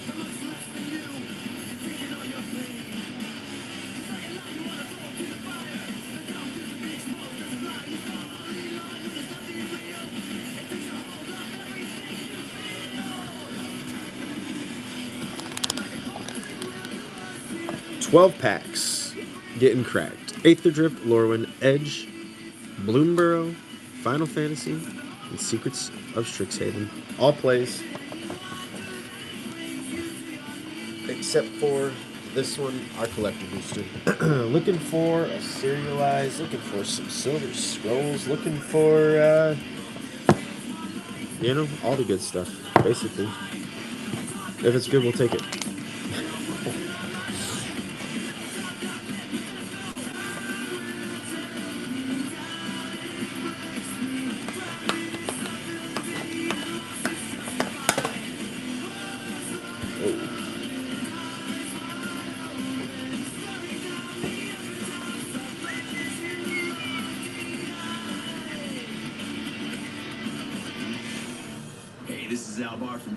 $12 getting cracked. Aether Drift, Lorwyn, Edge, Bloomburrow, Final Fantasy, and Secrets of Strixhaven. All plays. Except for this one, our collector booster. Looking for a serialized, looking for some silver scrolls, looking for, all the good stuff, basically. If it's good, we'll take it.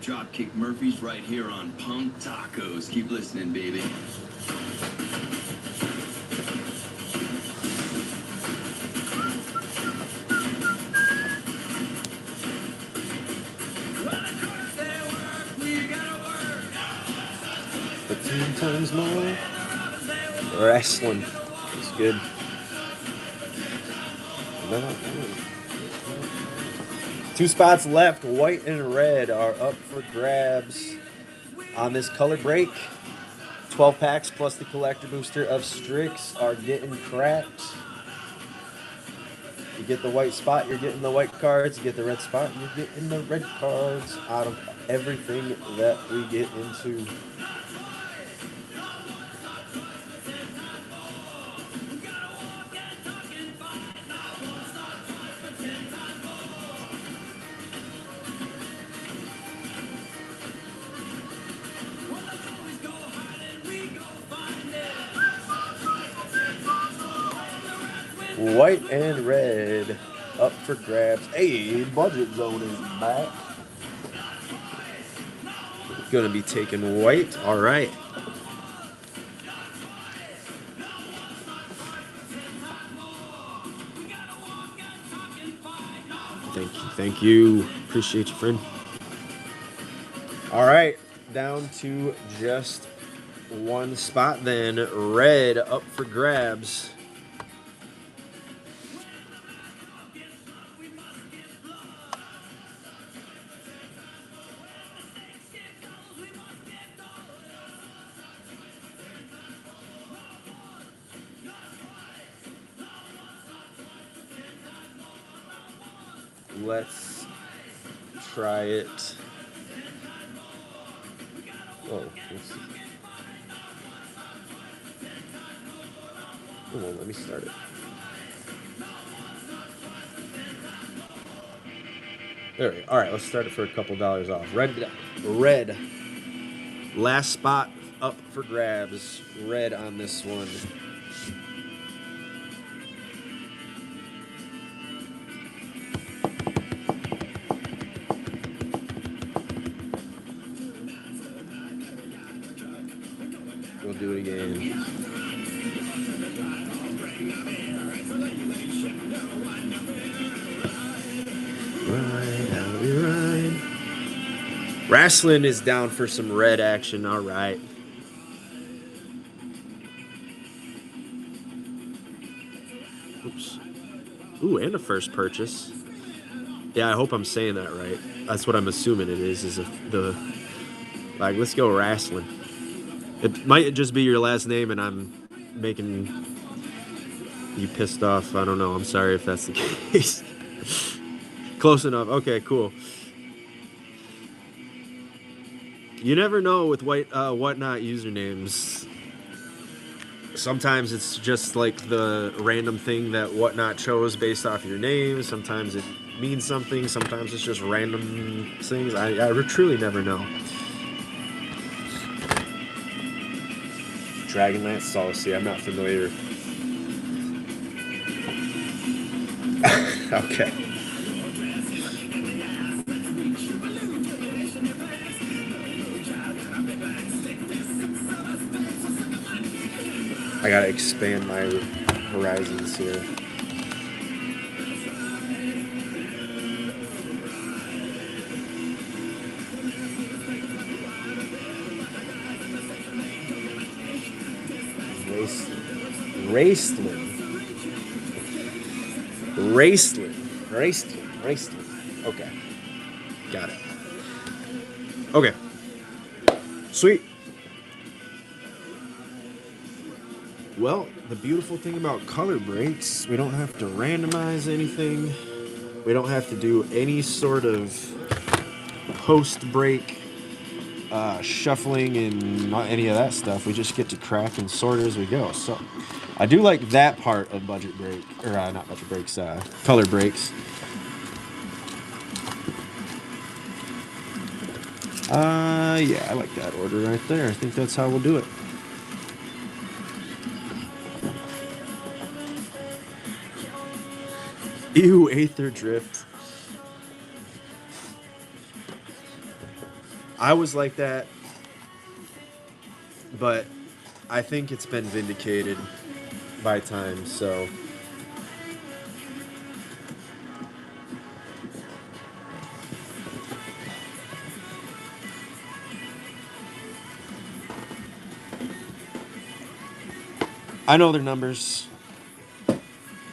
Dropkick Murphys right here on Punk Tacos. Keep listening, baby. $15 times more. Wrestling. It's good. 2 spots left. White and red are up for grabs on this color break. 12 packs plus the collector booster of Strix are getting cracked. You get the white spot, you're getting the white cards. You get the red spot, you're getting the red cards out of everything that we get into. White and red up for grabs. Hey, Budget Zone is back. Gonna be taking white. All right. Thank you. Appreciate you, friend. All right, down to just 1 spot then. Red up for grabs. Let's try it. Oh, let me start it. There we go. All right, let's start it for a couple dollars off. Red. Last spot up for grabs. Red on this one. We'll do it again. Right. Wrestling is down for some red action. All right. Oops. Ooh, and a first purchase. Yeah, I hope I'm saying that right. That's what I'm assuming it is like, let's go wrestling. It might just be your last name and I'm making you pissed off. I don't know. I'm sorry if that's the case. Close enough. Okay, cool. You never know with whatnot usernames. Sometimes it's just like the random thing that whatnot chose based off your name. Sometimes it means something. Sometimes it's just random things. I truly never know. Dragonlance Solace. I'm not familiar. Okay. I gotta expand my horizons here. Raceland. Okay. Got it. Okay. Sweet. Well, the beautiful thing about color breaks, we don't have to randomize anything. We don't have to do any sort of post-break shuffling and not any of that stuff. We just get to crack and sort as we go. So I do like that part of budget break, or not budget breaks, color breaks. Yeah, I like that order right there. I think that's how we'll do it. Ew, Aether Drift. I was like that, but I think it's been vindicated by time, so. I know their numbers.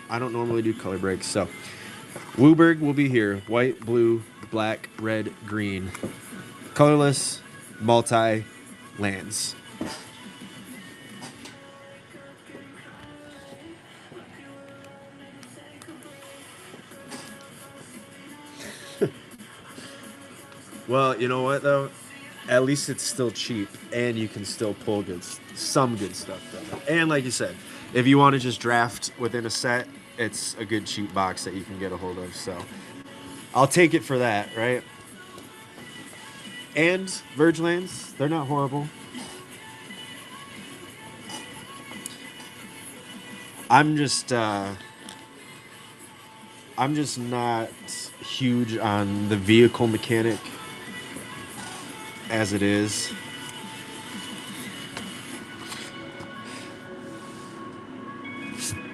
I don't normally do color breaks. So Wooburg will be here. White, blue, black, red, green. Colorless, multi, lands. Well, you know what though? At least it's still cheap, and you can still pull some good stuff from it. And like you said, if you want to just draft within a set, it's a good cheap box that you can get a hold of. So I'll take it for that, right? And Verge lands, they're not horrible. I'm just not huge on the vehicle mechanic as it is.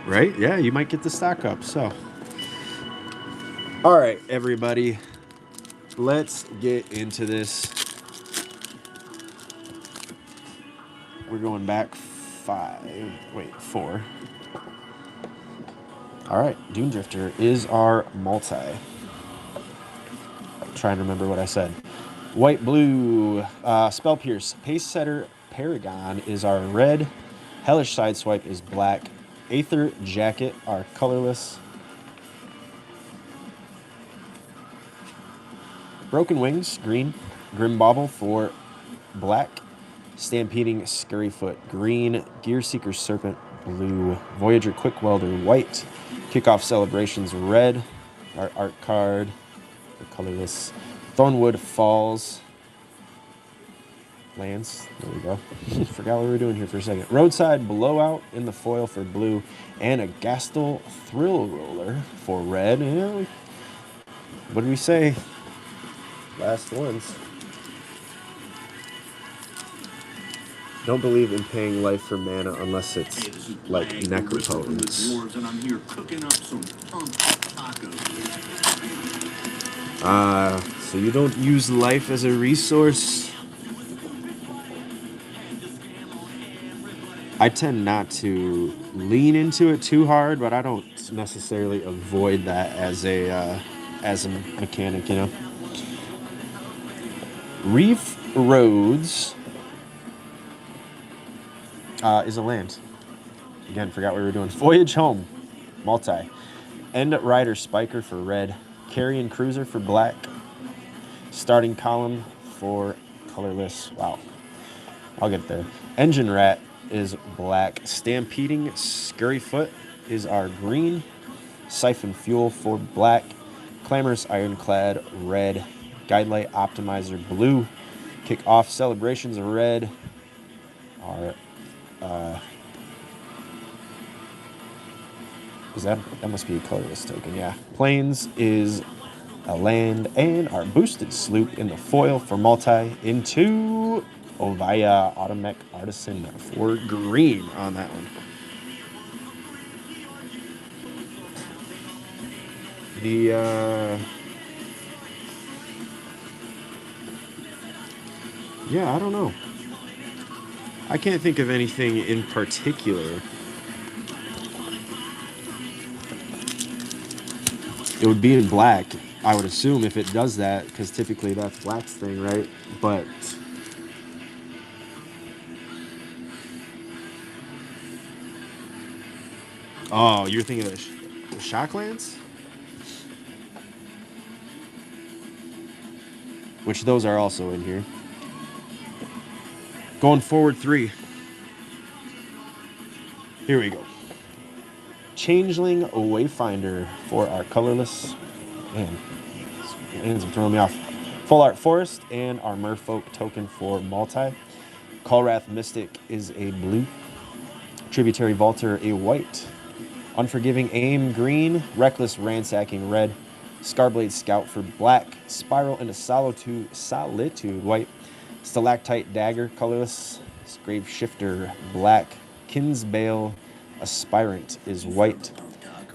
Right? Yeah, you might get the stock up. So, all right, everybody, let's get into this. We're going back 4. All right, Dune Drifter is our multi. I'm trying to remember what I said. White, blue, Spell Pierce, Pace Setter, Paragon is our red. Hellish Sideswipe is black. Aether Jacket are colorless. Broken Wings, green. Grim Bauble for black. Stampeding Scurryfoot, green. Gear Seeker Serpent, blue. Voyager Quick Welder, white. Kickoff Celebrations, red. Our art card, the colorless. Thornwood Falls. Lands. There we go. Forgot what we were doing here for a second. Roadside Blowout in the foil for blue. And a Gastel Thrill Roller for red. Yeah, what did we say? Last ones. Don't believe in paying life for mana unless it's like necropotence. And I'm here cooking up some punk tacos. So you don't use life as a resource? I tend not to lean into it too hard, but I don't necessarily avoid that as a mechanic, you know. Reef Roads is a land. Again, forgot what we were doing. Voyage Home, multi. End Rider Spiker for red. Carrion Cruiser for black. Starting Column for colorless. Wow. I'll get there. Engine Rat is black. Stampeding Scurryfoot is our green. Siphon Fuel for black. Clamorous Ironclad, red. Guidelight Optimizer, blue. Kick Off Celebrations, red. Our that must be a colorless token, yeah. Plains is a land, and our boosted sloop in the foil for multi into Ovaya Automech Artisan for green on that one. Yeah, I don't know. I can't think of anything in particular. It would be in black, I would assume, if it does that, because typically that's black's thing, right? But oh, you're thinking of the Shocklands? Which those are also in here. Going forward 3. Here we go. Changeling Wayfinder for our colorless. Man, it ends up throwing me off. Full Art Forest and our Merfolk token for multi. Callwrath Mystic is a blue. Tributary Vaulter a white. Unforgiving Aim green. Reckless Ransacking red. Scarblade Scout for black. Spiral into Solitude white. Stalactite Dagger colorless. Grave Shifter black. Kinsbale Aspirant is white.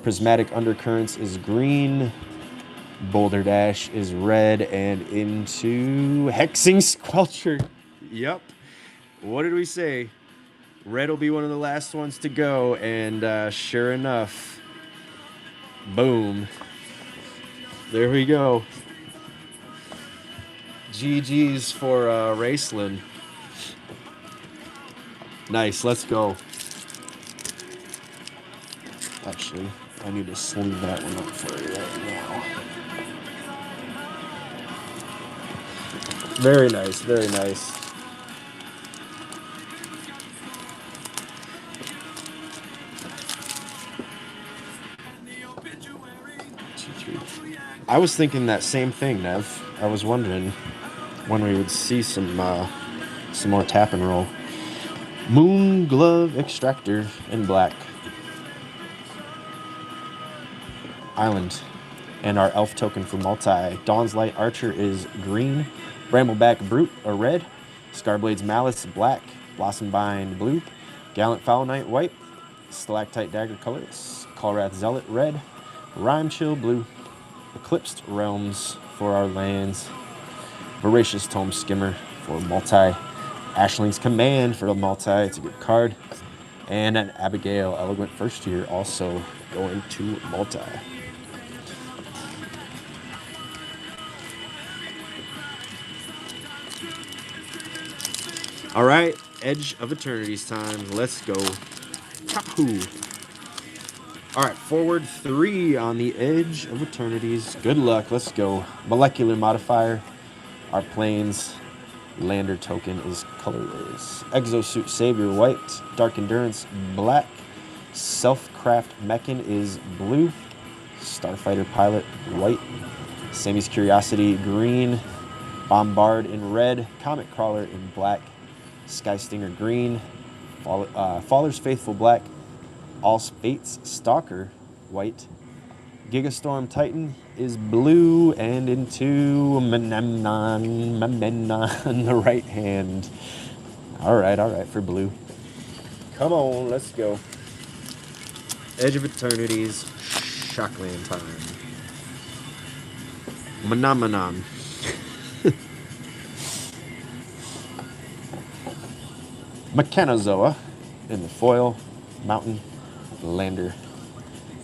Prismatic Undercurrents is green. Boulder Dash is red. And into Hexing Squelcher. Yep. What did we say? Red will be one of the last ones to go. And sure enough, Boom. There we go. GG's for Raceland. Nice, let's go. Actually, I need to sleeve that one up for you right now. Very nice, very nice. I was thinking that same thing, Nev. I was wondering when we would see some more tap and roll. Moon Glove Extractor in black. Island. And our elf token for multi. Dawn's Light Archer is green. Brambleback Brute, a red. Scarblade's Malice, black. Blossom Bind, blue. Gallant Foul Knight, white. Stalactite Dagger, colorless. Callwrath Zealot, red. Rhyme Chill, blue. Eclipsed Realms for our lands. Voracious Tome Skimmer for multi. Ashling's Command for a multi. It's a good card. And an Abigail Eloquent First Year also going to multi. All right, Edge of Eternity's time. Let's go. Yahoo! All right, forward 3 on the Edge of Eternities. Good luck. Let's go. Molecular modifier. Our planes. Lander token is colorless. Exosuit Savior white. Dark Endurance black. Self-Craft Mechan is blue. Starfighter Pilot white. Sammy's Curiosity green. Bombard in red. Comet Crawler in black. Sky Stinger green. Faller's Faithful black. All Fates Stalker white. Gigastorm Titan is blue, and into Memnon on the right hand. All right, for blue. Come on, let's go. Edge of Eternities, Shockland time. Manon. Mechanozoa in the foil. Mountain. Lander.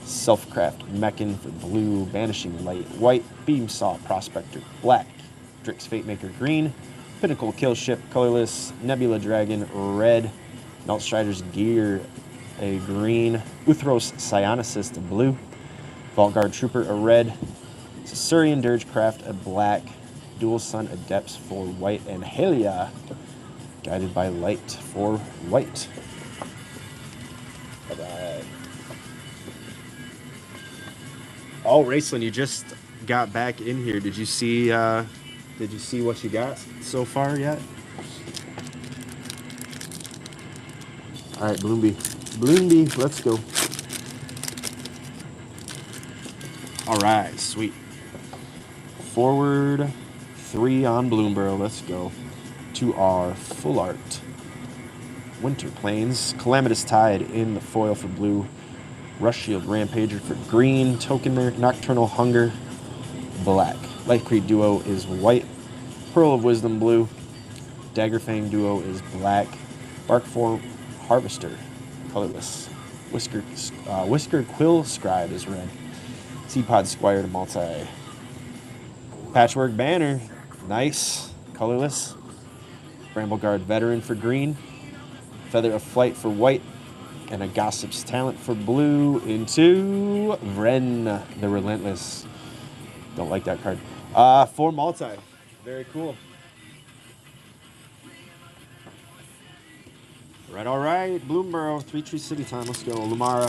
Self-Craft Mechan for blue. Banishing Light white. Beamsaw Prospector black. Drix Fatemaker green. Pinnacle Killship colorless. Nebula Dragon red. Meltstrider's Gear a green. Uthros Psionicist a blue. Vault-Guard Trooper a red. Saurian Dirgecraft a black. Dual Sun Adepts for white. And Helia Guided by Light for white. Bye-bye. Oh, Raceland, you just got back in here. Did you see what you got so far yet? All right, Bloomby, let's go. All right, sweet. Forward 3 on Bloomborough, let's go. To our full art. Winter Plains, Calamitous Tide in the foil for blue. Rush Shield Rampager for green. Token Nocturnal Hunger, black. Light Creed Duo is white. Pearl of Wisdom blue. Daggerfang Duo is black. Barkform Harvester, colorless. Whisker Quill Scribe is red. Seapod Squire to multi. Patchwork Banner, nice, colorless. Brambleguard Veteran for green. Feather of Flight for white. And a Gossip's Talent for blue into Vren, the Relentless. Don't like that card. For multi. Very cool. All right. Bloomborough, 3 Tree City time. Let's go. Lumara.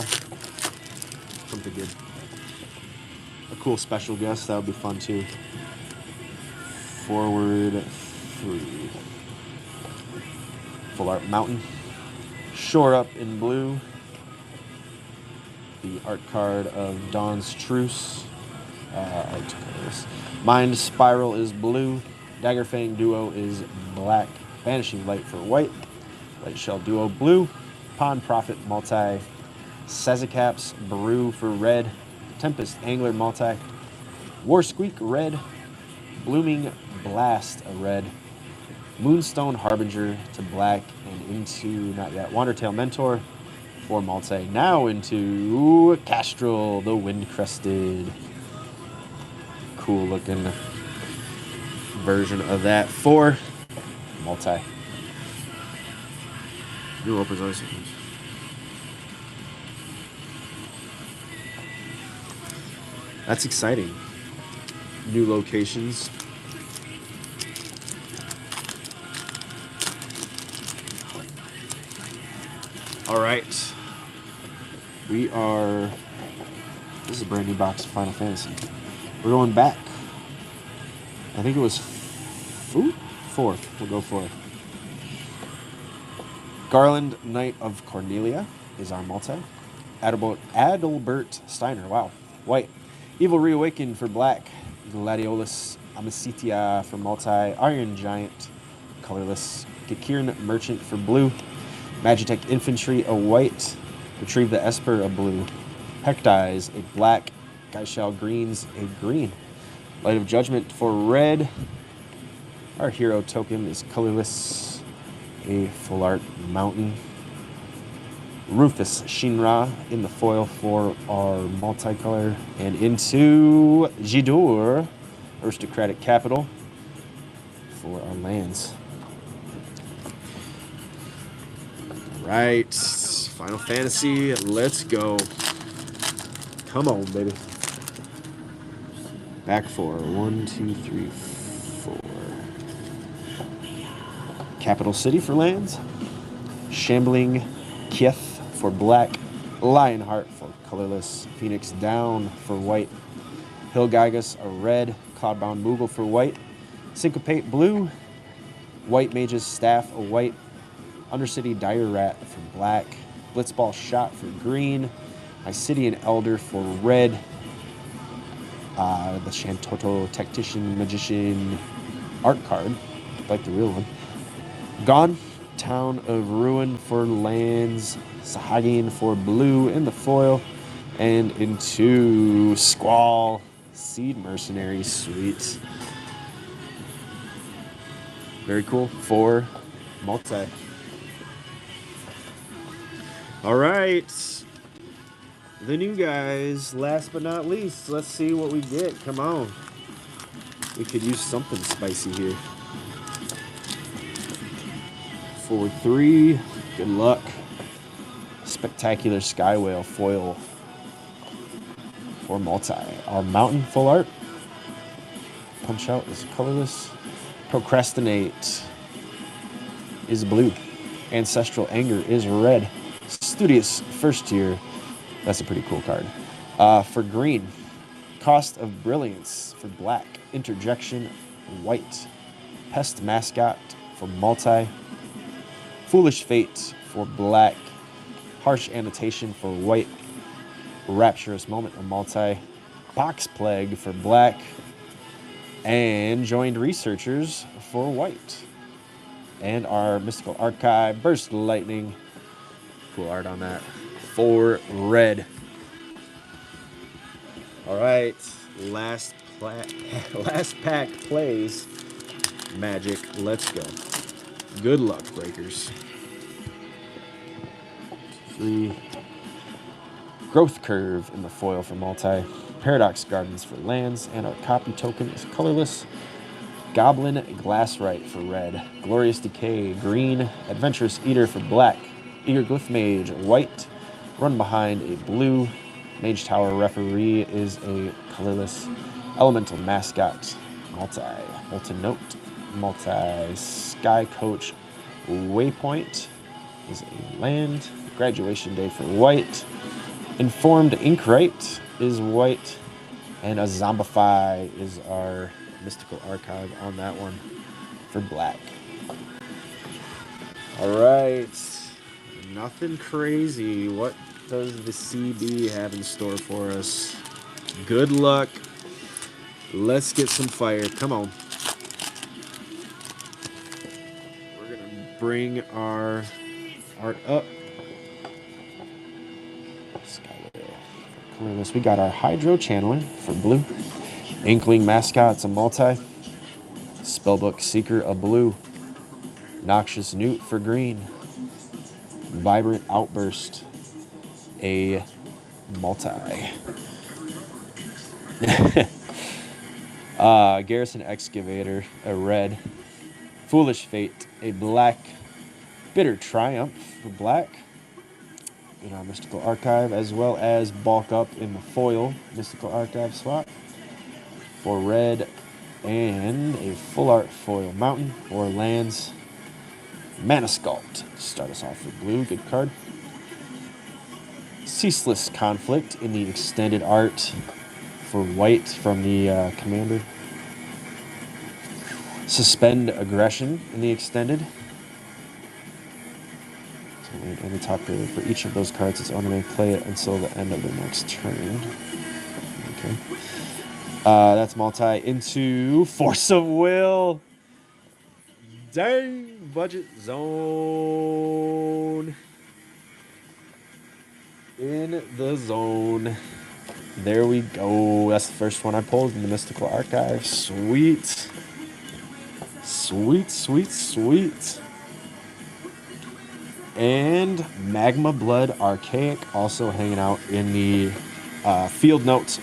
Something good. A cool special guest. That would be fun too. Forward 3. Full Art Mountain. Shore Up in blue. The art card of Dawn's Truce. Mind Spiral is blue. Daggerfang Duo is black. Vanishing Light for white. Light Shell Duo blue. Pond Prophet multi. Sezacaps Brew for red. Tempest Angler multi. War Squeak red. Blooming Blast a red. Moonstone Harbinger to black and into, not yet, Wandertail Mentor for multi. Now into Castrol, the wind-crested. Cool looking version of that for multi. New opens always. That's exciting. New locations. All right. We are. This is a brand new box of Final Fantasy. We're going back. I think it was fourth. We'll go fourth. Garland, Knight of Cornelia is our multi. Adalbert Steiner, wow. White. Evil Reawakened for black. Gladiolus Amicitia for multi. Iron Giant, colorless. Kikirin Merchant for blue. Magitech Infantry, a white. Retrieve the Esper, a blue. Hectize, a black. Gaishal Greens, a green. Light of Judgment for red. Our hero token is colorless. A full art mountain. Rufus Shinra in the foil for our multicolor. And into Jidur, Aristocratic Capital, for our lands. Right, Final Fantasy, let's go. Come on, baby. Back four. 1, 2, 3, 4. Capital City for lands. Shambling Kieth for black. Lionheart for colorless. Phoenix Down for white. Hillgygus, a red. Cloudbound Moogle for white. Syncopate blue. White Mage's Staff, a white. Undercity Dire Rat for black. Blitzball Shot for green. Isidian Elder for red. The Shantoto Tactician Magician art card, like the real one. Gone. Town of Ruin for lands. Sahagin for blue in the foil. And into Squall. Seed Mercenary, sweet. Very cool. For multi. All right. The new guys, last but not least. Let's see what we get. Come on. We could use something spicy here. 4-3. Good luck. Spectacular Sky Whale foil for multi. Our mountain full art. Punch Out is colorless. Procrastinate is blue. Ancestral Anger is red. Studious First Tier. That's a pretty cool card. For green, Cost of Brilliance for black. Interjection, white. Pest Mascot for multi. Foolish Fate for black. Harsh Annotation for white. Rapturous Moment for multi. Pox Plague for black. And Joined Researchers for white. And our Mystical Archive, Burst Lightning. Cool art on that. For red. All right, last pack plays Magic. Let's go. Good luck, breakers. 3. Growth Curve in the foil for multi. Paradox Gardens for lands, and our copy token is colorless. Goblin Glassrite for red. Glorious Decay green. Adventurous Eater for black. Eager Glyph Mage white. Run Behind a blue. Mage Tower Referee is a colorless. Elemental Mascot multi. Molten Note multi. Sky Coach Waypoint is a land. Graduation Day for white. Informed Inkrite is white. And a Zombify is our Mystical Archive on that one for black. All right. Nothing crazy. What does the CB have in store for us? Good luck. Let's get some fire. Come on. We're going to bring our art up. Colorless. We got our Hydro Channeler for blue. Inkling Mascot's a multi. Spellbook Seeker a blue. Noxious Newt for green. Vibrant Outburst a multi. Garrison Excavator, a red. Foolish Fate, a black. Bitter Triumph for black in our Mystical Archive, as well as bulk up in the foil Mystical Archive swap for red, and a full art foil Mountain for lands. Mana Sculpt to start us off for blue, good card. Ceaseless Conflict in the extended art for white from the commander. Suspend Aggression in the extended. And the top grade for each of those cards, its owner may play it until the end of the next turn. Okay. That's multi into Force of Will. Dang, budget zone. In the zone. There we go. That's the first one I pulled in the Mystical Archive. Sweet. Sweet, sweet, sweet. And Magma Blood Archaic also hanging out in the Field Notes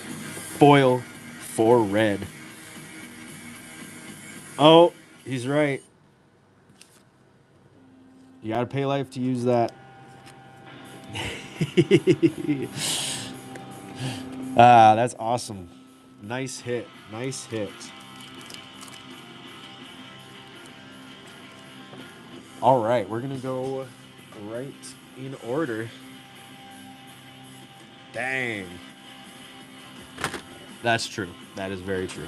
foil for red. Oh, he's right. You gotta pay life to use that. That's awesome. Nice hit. Nice hit. All right, we're gonna go right in order. Dang. That's true. That is very true.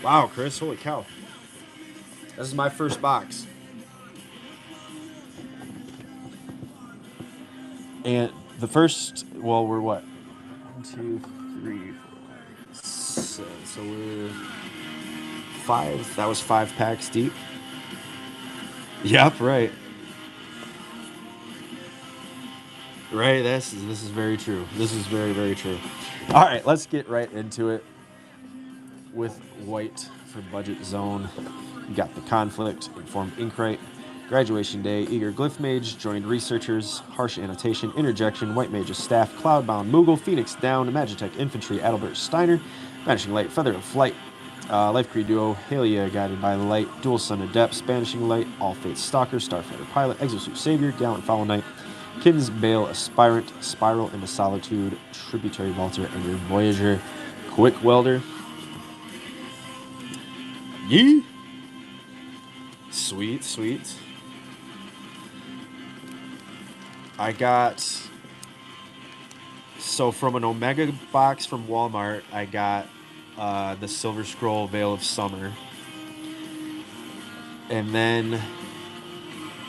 Wow, Chris, holy cow. This is my first box. And the first, well, we're what? 1, 2, 3, 4, 6. So we're 5. That was 5 packs deep. Yep, right. Right, this is very true. This is very, very true. All right, let's get right into it with white for budget zone. You got the Conflict, Informed Inkrite, Graduation Day, Eager Glyph Mage, Joined Researchers, Harsh Annotation, Interjection, White Mage's Staff, Cloudbound Moogle, Phoenix Down, Magitech Infantry, Adalbert Steiner, Vanishing Light, Feather of Flight, Life Creed Duo, Halia Guided by the Light, Dual Sun Adept, Banishing Light, All Fates Stalker, Starfighter Pilot, Exosuit Savior, Gallant Follow Knight, Kin's Bale Aspirant, Spiral into Solitude, Tributary Vaulter, and your Voyager Quick Welder. Yee! Sweet, sweet. I got, so from an Omega box from Walmart, I got the Silver Scroll Veil of Summer. And then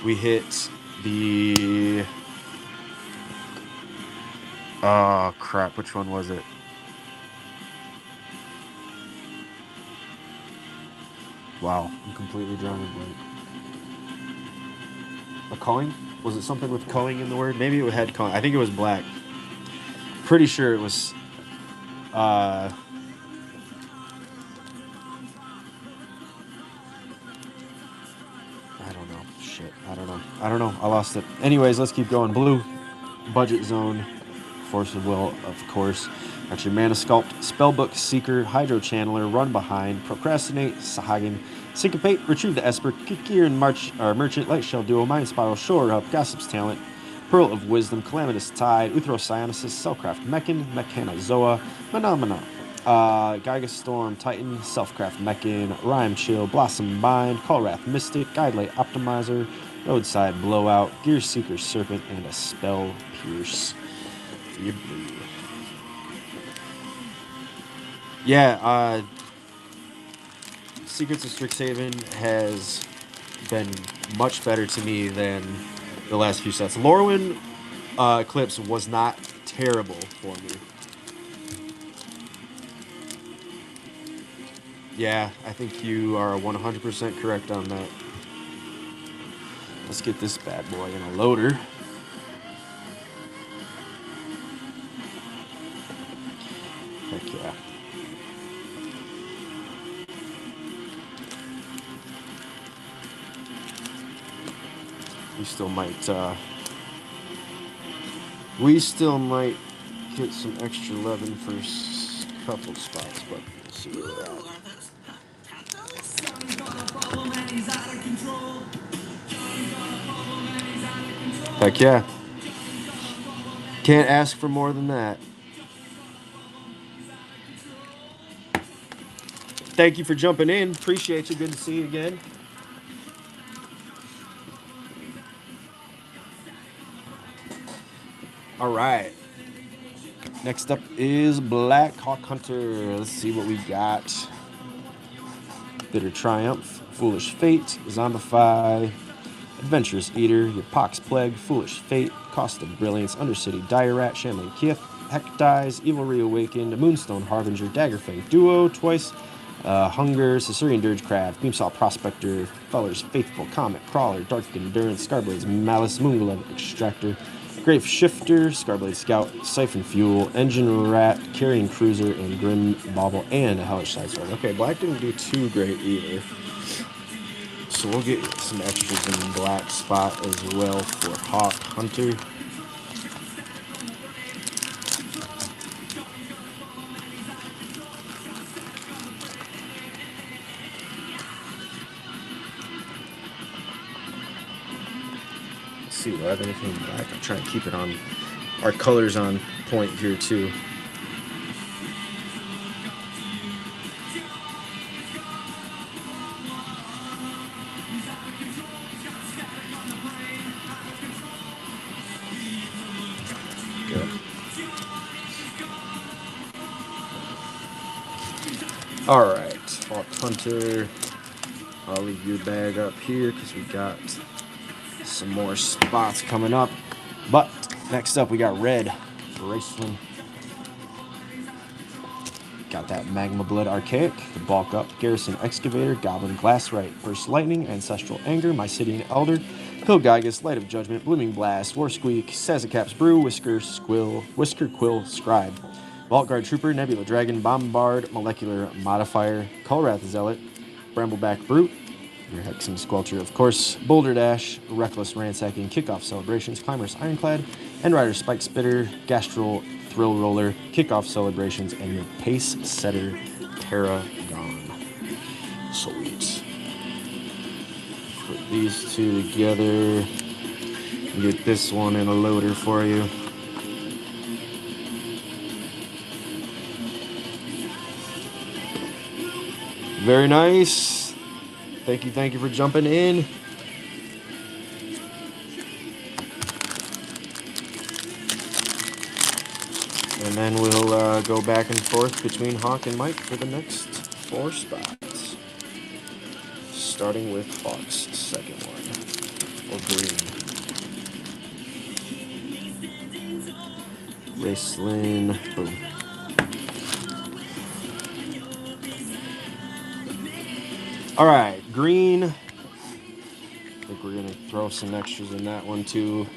we hit the, oh crap, which one was it? Wow, I'm completely drawing a blank. A culling? Was it something with culling in the word? Maybe it had culling. I think it was black. Pretty sure it was I don't know. Shit. I don't know. I lost it. Anyways, let's keep going. Blue. Budget zone. Force of Will, of course. Got your Mana Sculpt, Spellbook, Seeker, Hydro Channeler, Run Behind, Procrastinate, Sahagin, Syncopate, Retrieve the Esper, Kikir and Merchant, Light Shell Duo, Mind Spiral, Shore Up, Gossip's Talent, Pearl of Wisdom, Calamitous Tide, Uthrocyanosis, Cellcraft Mechan, Mechanozoa, Phenomena, Gyga Storm, Titan, Selfcraft Mechan, Rhyme Chill, Blossom Bind, Callwrath Mystic, Guidelight Optimizer, Roadside Blowout, Gear Seeker Serpent, and a Spell Pierce. You blue. Yeah, Secrets of Strixhaven has been much better to me than the last few sets. Lorwyn Eclipse was not terrible for me. Yeah, I think you are 100% correct on that. Let's get this bad boy in a loader. Heck yeah. We still might get some extra love in for a couple spots, but we'll see where we're at. Heck yeah. Can't ask for more than that. Thank you for jumping in. Appreciate you. Good to see you again. All right. Next up is Black Hawk Hunter. Let's see what we got. Bitter Triumph, Foolish Fate, Zombify, Adventurous Eater, Your Pox Plague, Foolish Fate, Cost of Brilliance, Undercity Dire Rat, Shambling Kith, Heck Dies, Evil Reawakened, Moonstone Harbinger, Daggerfang Duo, Twice, Hunger, Caesarean Dirge Crab, Beamsaw Prospector, Feller's Faithful, Comet Crawler, Dark Endurance, Scarblade's Malice, Moonglow Extractor, Grave Shifter, Scarbblade Scout, Siphon Fuel, Engine Rat, Carrying Cruiser, and Grim Bauble, and a Hellish Sidesword. Okay, Black didn't do too great either. So we'll get some extras in Black spot as well for Hawk Hunter. Let's see, do I have anything Black? I'm trying to keep it on our colors on point here too. Alright, Hawk Hunter. I'll leave your bag up here because we got some more spots coming up. But next up we got Red Bracelet. Got that Magma Blood Archaic, the Bulk Up, Garrison Excavator, Goblin Glassrite, Burst Lightning, Ancestral Anger, Mycetian Elder, Hilgaigus, Light of Judgment, Blooming Blast, War Squeak, Sazzacap's Brew, Whisker Quill, Scribe, Vault Guard Trooper, Nebula Dragon, Bombard, Molecular Modifier, Colrath Zealot, Brambleback Brute, your Hexing Squelcher, of course, Boulder Dash, Reckless Ransacking, Kickoff Celebrations, Climber's Ironclad, Endrider Spike Spitter, Gastral Thrill Roller, Kickoff Celebrations, and your Pace Setter Paragon. Sweet. Put these two together. Get this one in a loader for you. Very nice. Thank you for jumping in. And then we'll go back and forth between Hawk and Mike for the next 4 spots. Starting with Hawk's second one. Or green. Raceland. Boom. Alright, green. I think we're going to throw some extras in that one too.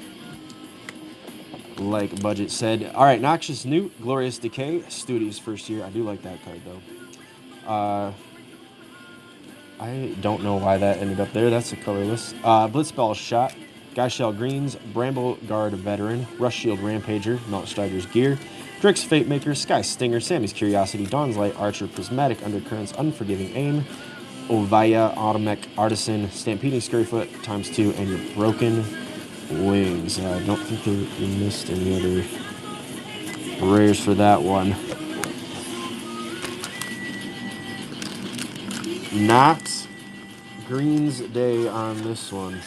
Like Budget said. Alright, Noxious Newt, Glorious Decay, Studi's first year. I do like that card though. I don't know why that ended up there. That's a colorless. Blitzball Shot, Guyshell Greens, Bramble Guard Veteran, Rush Shield Rampager, Mount Strider's Gear, Drix Fate Maker, Sky Stinger, Sammy's Curiosity, Dawn's Light, Archer, Prismatic Undercurrents, Unforgiving Aim, Ovaya, Automech, Artisan, Stampeding Scurryfoot ×2, and your Broken Wings. I don't think we missed any other rares for that one. Not Green's Day on this one.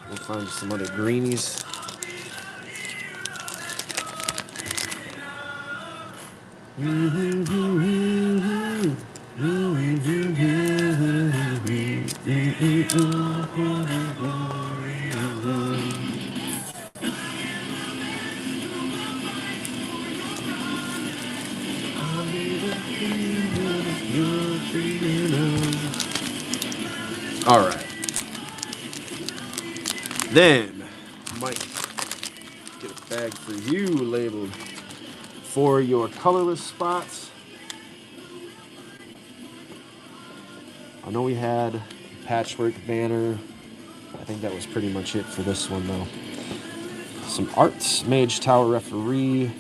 We'll find some other greenies. All right. Then, Mike, get a bag for you labeled for your colorless spots. I know we had Patchwork Banner, I think that was pretty much it for this one, though. Some arts, Mage Tower Referee,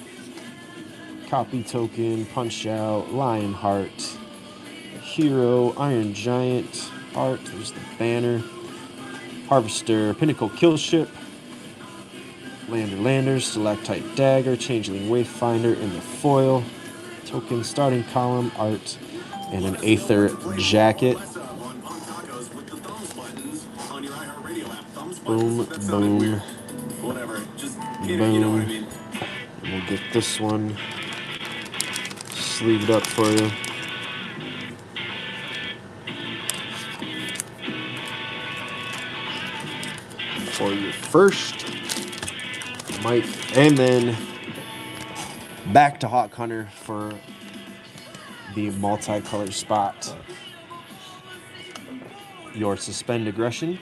Copy Token, Punch Out, Lionheart, Hero, Iron Giant, Art, there's the banner, Harvester, Pinnacle Killship, Landers, Stalactite Dagger, Changeling Wayfinder in the foil, token, starting column, art, and an Aether Jacket. Boom, boom, Whatever. Just boom. And we'll get this one sleeved up for you. For your first Mike, and then back to Hawk Hunter for the multicolor spot. Your Suspend Aggression,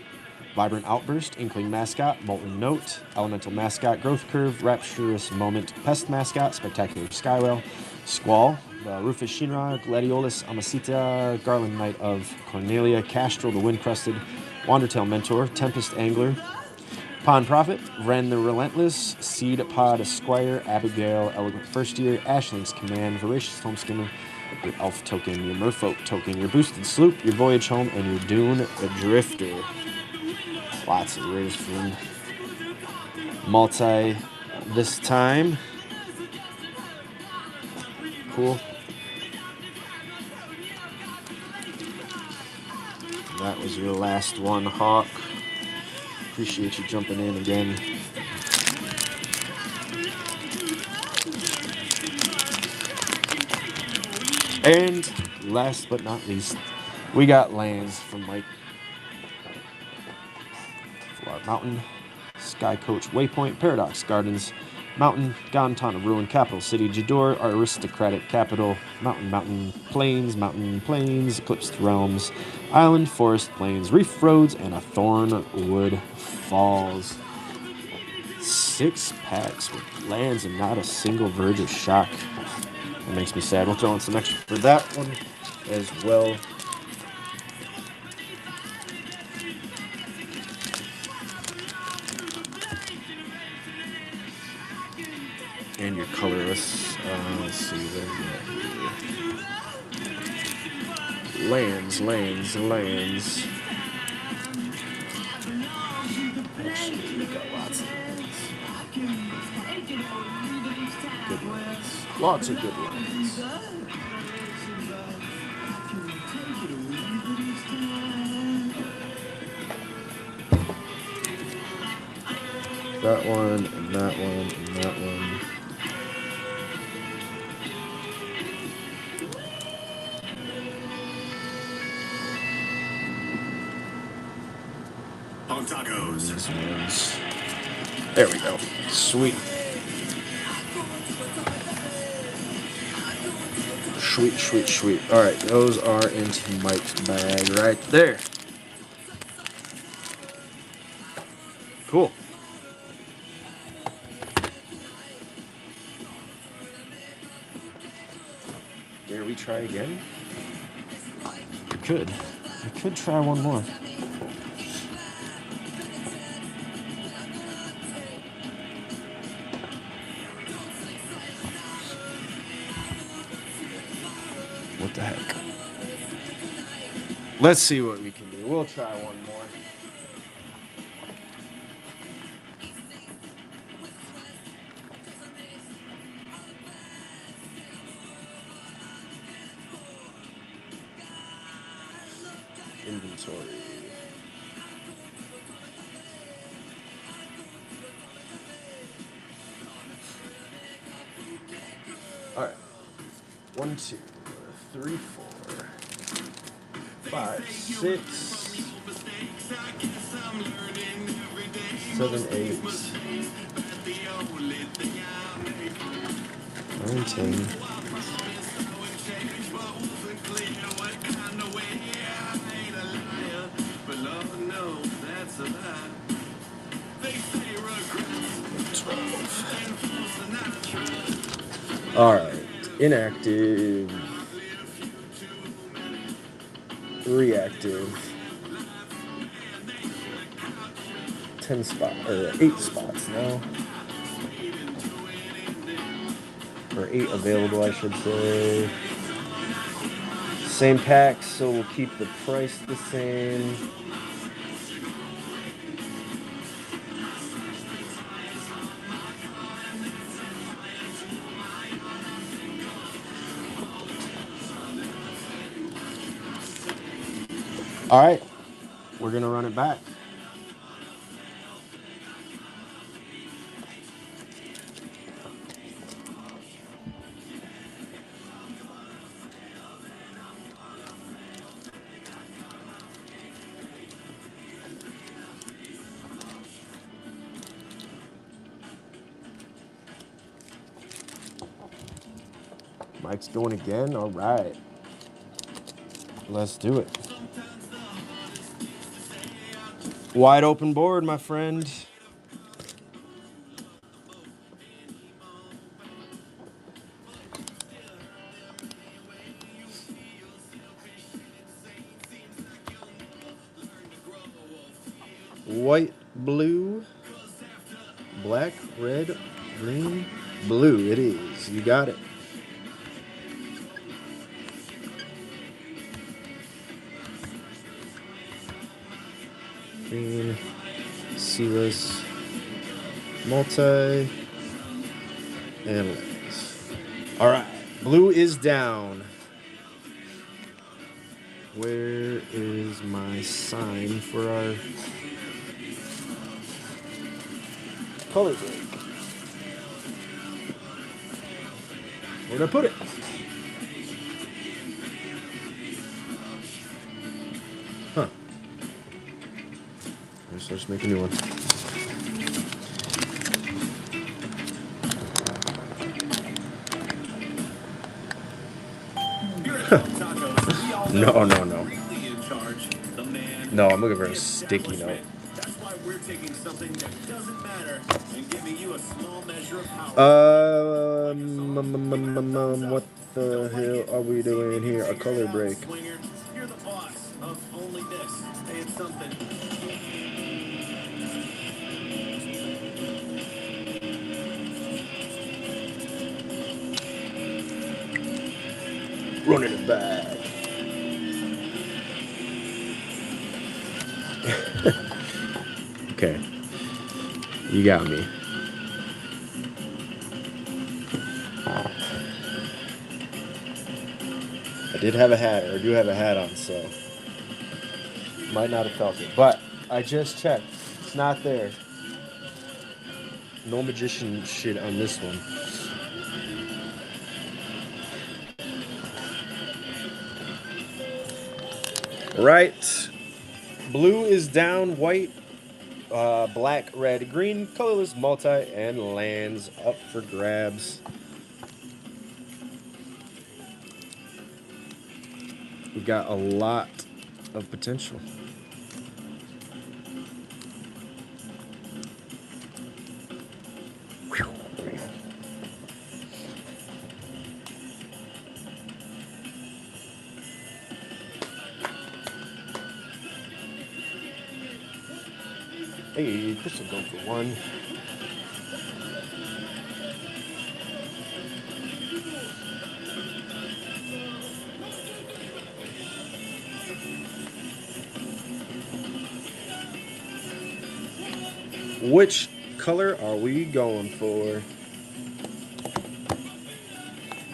Vibrant Outburst, Inkling Mascot, Molten Note, Elemental Mascot, Growth Curve, Rapturous Moment, Pest Mascot, Spectacular Skywell, Squall, Rufus Shinra, Gladiolus Amasita, Garland Knight of Cornelia, Castrol the Wind-Crested, Wandertail Mentor, Tempest Angler, Pond Prophet, Ren the Relentless, Seed Pod Esquire, Abigail, Elegant First Year, Ashling's Command, Voracious Homeskimmer, your Elf Token, your Merfolk Token, your Boosted Sloop, your Voyage Home, and your Dune Drifter. Lots of rares from multi this time. Cool. That was your last one, Hawk. Appreciate you jumping in again. And last but not least, we got lands from Mike. Flower Mountain, Sky Coach Waypoint, Paradox Gardens, Mountain, Gonton of Ruin, Capital City, Jador, our aristocratic capital, Mountain, Plains, Eclipsed Realms, Island, Forest, Plains, Reef Roads, and a Thornwood Falls. 6 packs with lands and not a single Verge of Shock. That makes me sad. We'll throw in some extra for that one as well. And your colorless, let's see, lands. Actually, we got lots of lands. Good lands. Lots of good lands. That one, and that one, and that one. on tacos. These ones. There we go. Sweet. Sweet. All right, those are into Mike's bag right there. Cool. Dare we try again? We could. We could try one more. What the heck? Let's see what we can do. We'll try one more. Inventory. All right. 1, 2, 3, 4, 5, 6, 7, 8, 9, 10. All right, inactive, reactive, 10 spot or 8 spots now. Or 8 available, I should say. Same packs, so we'll keep the price the same. All right, we're gonna run it back. Mike's going again. All right, let's do it. Wide open board, my friend. White, blue, black, red, green, blue. It is. You got it. Green, sealess, multi, and lens. All right, blue is down. Where is my sign for our color break? Where'd I put it? Huh. Let's just make a new one. No. No, I'm looking for a sticky note. That's why we're taking something that doesn't matter and giving you a small measure of power. What the hell are we doing here? A color break. You're the boss of only this. Hey, it's something. Running it back. Okay. You got me. I did have a hat, or do have a hat on, so might not have felt it. But I just checked. It's not there. No magician shit on this one. Right. Blue is down, white, black, red, green, colorless, multi, and lands up for grabs. We got a lot of potential. Hey, Crystal going for one. Which color are we going for?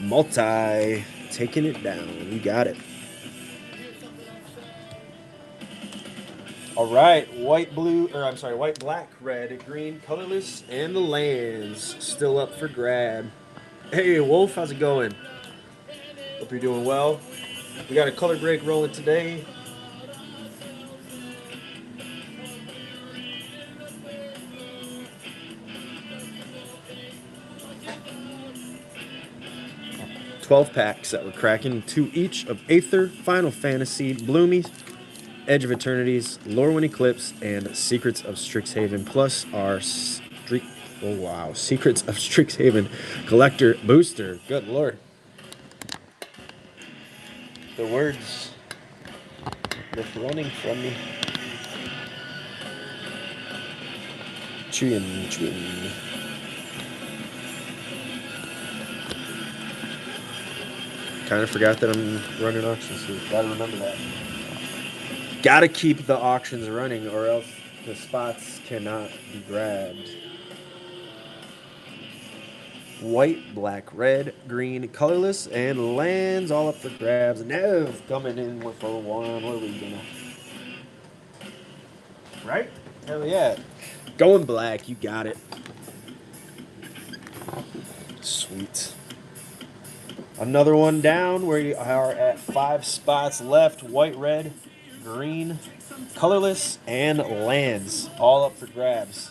Multi. Taking it down. You got it. All right, white, black, red, green, colorless, and the lands still up for grab. Hey, Wolf, how's it going? Hope you're doing well. We got a color break rolling today. $12 packs that we're cracking, 2 each of Aether, Final Fantasy, Bloomy, Edge of Eternities, Lorwyn Eclipse, and Secrets of Strixhaven, plus our Secrets of Strixhaven Collector Booster. Good lord. The words just running from me. Chewin'. Kind of forgot that I'm running auctions here. Gotta remember that. Gotta keep the auctions running, or else the spots cannot be grabbed. White, black, red, green, colorless, and lands all up for grabs. Nev coming in with a one. What are we gonna? Right? Hell yeah. Going black. You got it. Sweet. Another one down. We are at 5 spots left. White, red, green, colorless, and lands all up for grabs.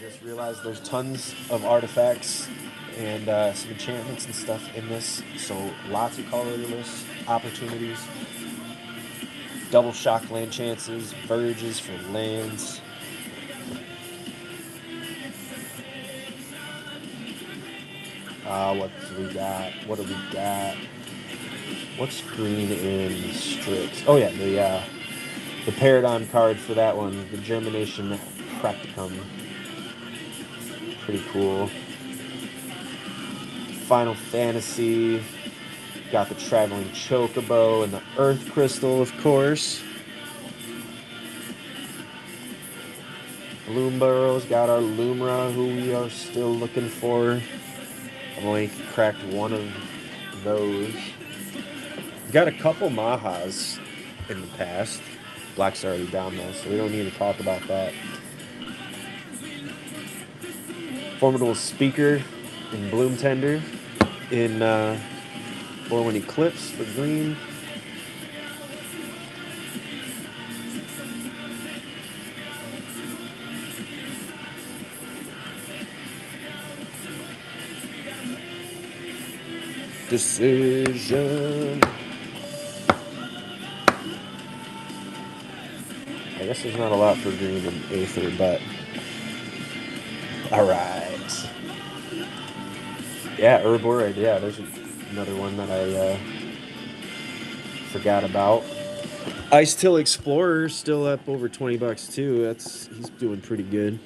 Just realized there's tons of artifacts and some enchantments and stuff in this, so lots of colorless opportunities. Double shock land chances, verges for lands. What do we got? What do we got? What's green in Strix? Oh yeah, the Paradigm card for that one, the Germination Practicum. Pretty cool. Final Fantasy. Got the Traveling Chocobo and the Earth Crystal, of course. Bloomburrow's got our Lumra, who we are still looking for. I've only cracked one of those. Got a couple Mahas in the past. Black's already down though, so we don't need to talk about that. Formidable Speaker in Bloom Tender in Orwin Eclipse for green. Decision. I guess there's not a lot for green in Aether, but all right. Yeah, Herborid. Yeah, there's another one that I forgot about. Ice Till Explorer still up over $20 too. He's doing pretty good.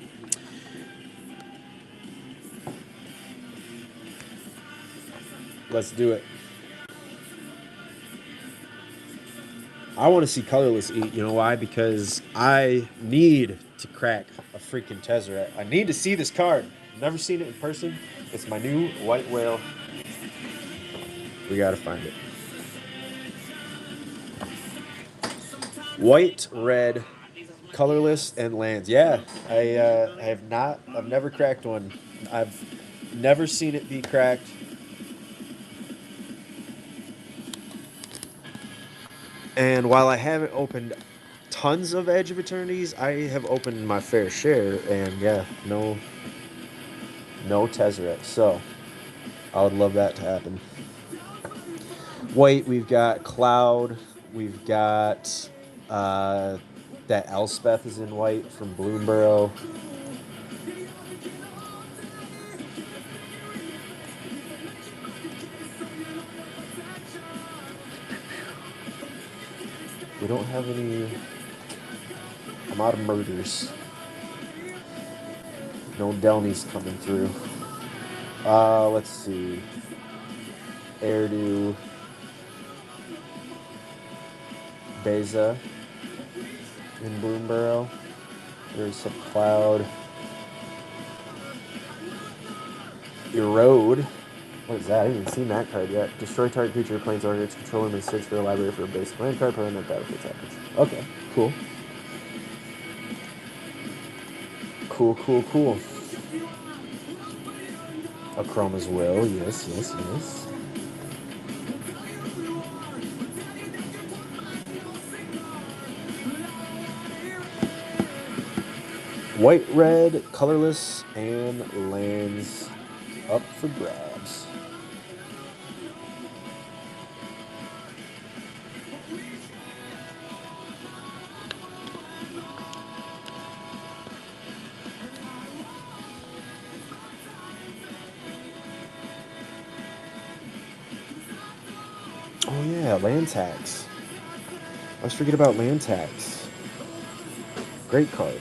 Let's do it. I want to see colorless eat. You know why? Because I need to crack a freaking Tezzeret. I need to see this card. Never seen it in person. It's my new white whale. We gotta find it. White, red, colorless, and lands. Yeah, I've never cracked one. I've never seen it be cracked. And while I haven't opened tons of Edge of Eternities, I have opened my fair share, and yeah, no Tezzeret. So I would love that to happen. White, we've got Cloud, we've got that Elspeth is in white from Bloomburrow. We don't have any. I'm out of murders. No Delnies coming through. Let's see. Erdu. Beza in Bloomburrow. There's a Cloud. Erode. What is that? I haven't even seen that card yet. Destroy target creature, planeswalker, its controller may search for a library for a basic land card, put on that battlefield package. Okay, cool. Cool. A Chroma's Will, yes. White, red, colorless, and lands up for grabs. Oh yeah, land tax. was forgetting about land tax. Great card.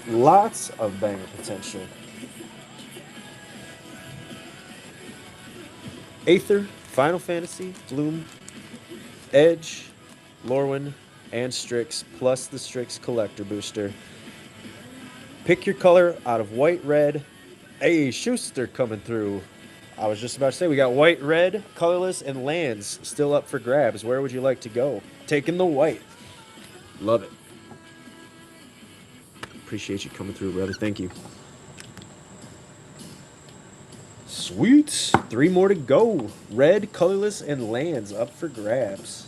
Lots of banger potential. Aether, Final Fantasy, Bloom, Edge, Lorwyn, and Strix, plus the Strix Collector Booster. Pick your color out of white, red. Hey, Schuster coming through. I was just about to say, we got white, red, colorless, and lands still up for grabs. Where would you like to go? Taking the white. Love it. Appreciate you coming through, brother. Thank you. Sweet. 3 more to go. Red, colorless, and lands up for grabs.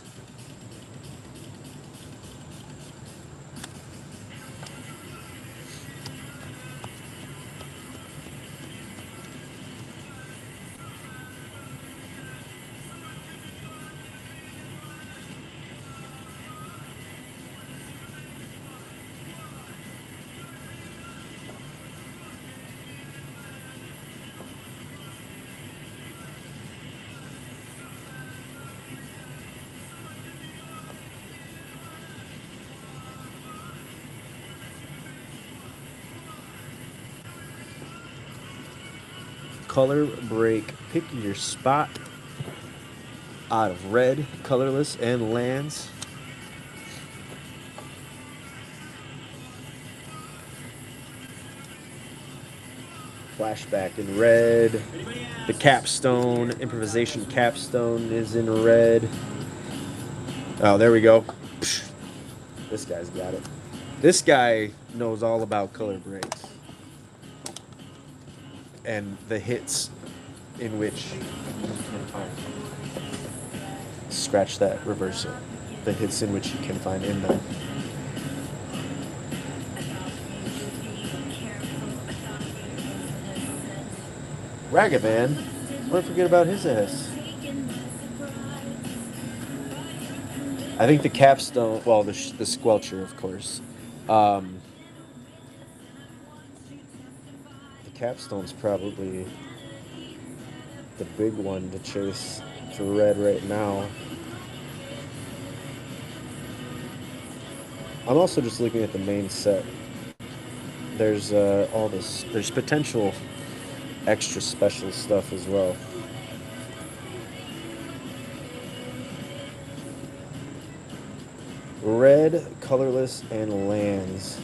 Color break. Pick your spot out of red, colorless, and lands. Flashback in red. The capstone, improvisation capstone is in red. Oh, there we go. This guy's got it. This guy knows all about color breaks. And the hits in which scratch that reversal. The hits in which you can find in them. Ragavan, don't forget about his ass. I think the capstone, well, the squelcher, of course. The capstone's probably the big one to chase for red right now. I'm also just looking at the main set. There's all this. There's potential extra special stuff as well. Red, colorless, and lands.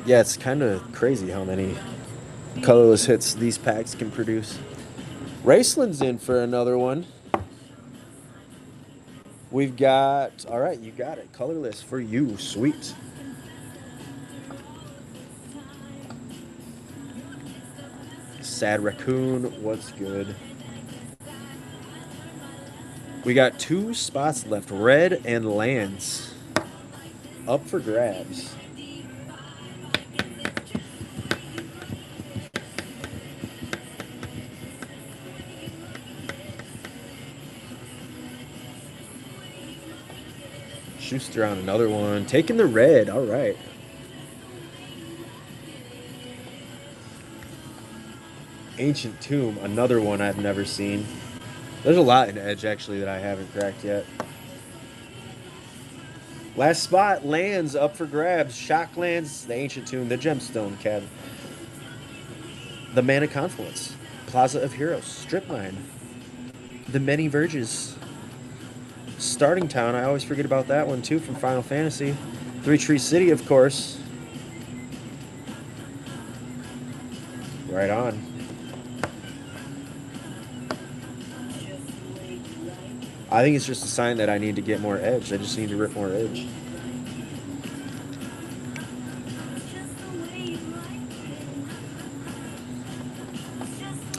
Yeah, it's kind of crazy how many colorless hits these packs can produce. Raceland's in for another one. We've got, all right, you got it. Colorless for you. Sweet. Sad Raccoon, what's good? We got 2 spots left. Red and lands. Up for grabs. Schuster on another one. Taking the red. All right. Ancient Tomb. Another one I've never seen. There's a lot in Edge, actually, that I haven't cracked yet. Last spot. Lands up for grabs. Shock lands. The Ancient Tomb. The Gemstone Cab. The Mana Confluence. Plaza of Heroes. Strip Mine. The Many Verges. Starting Town, I always forget about that one too from Final Fantasy. 3 Tree City, of course. Right on. I think it's just a sign that I need to get more edge. I just need to rip more edge.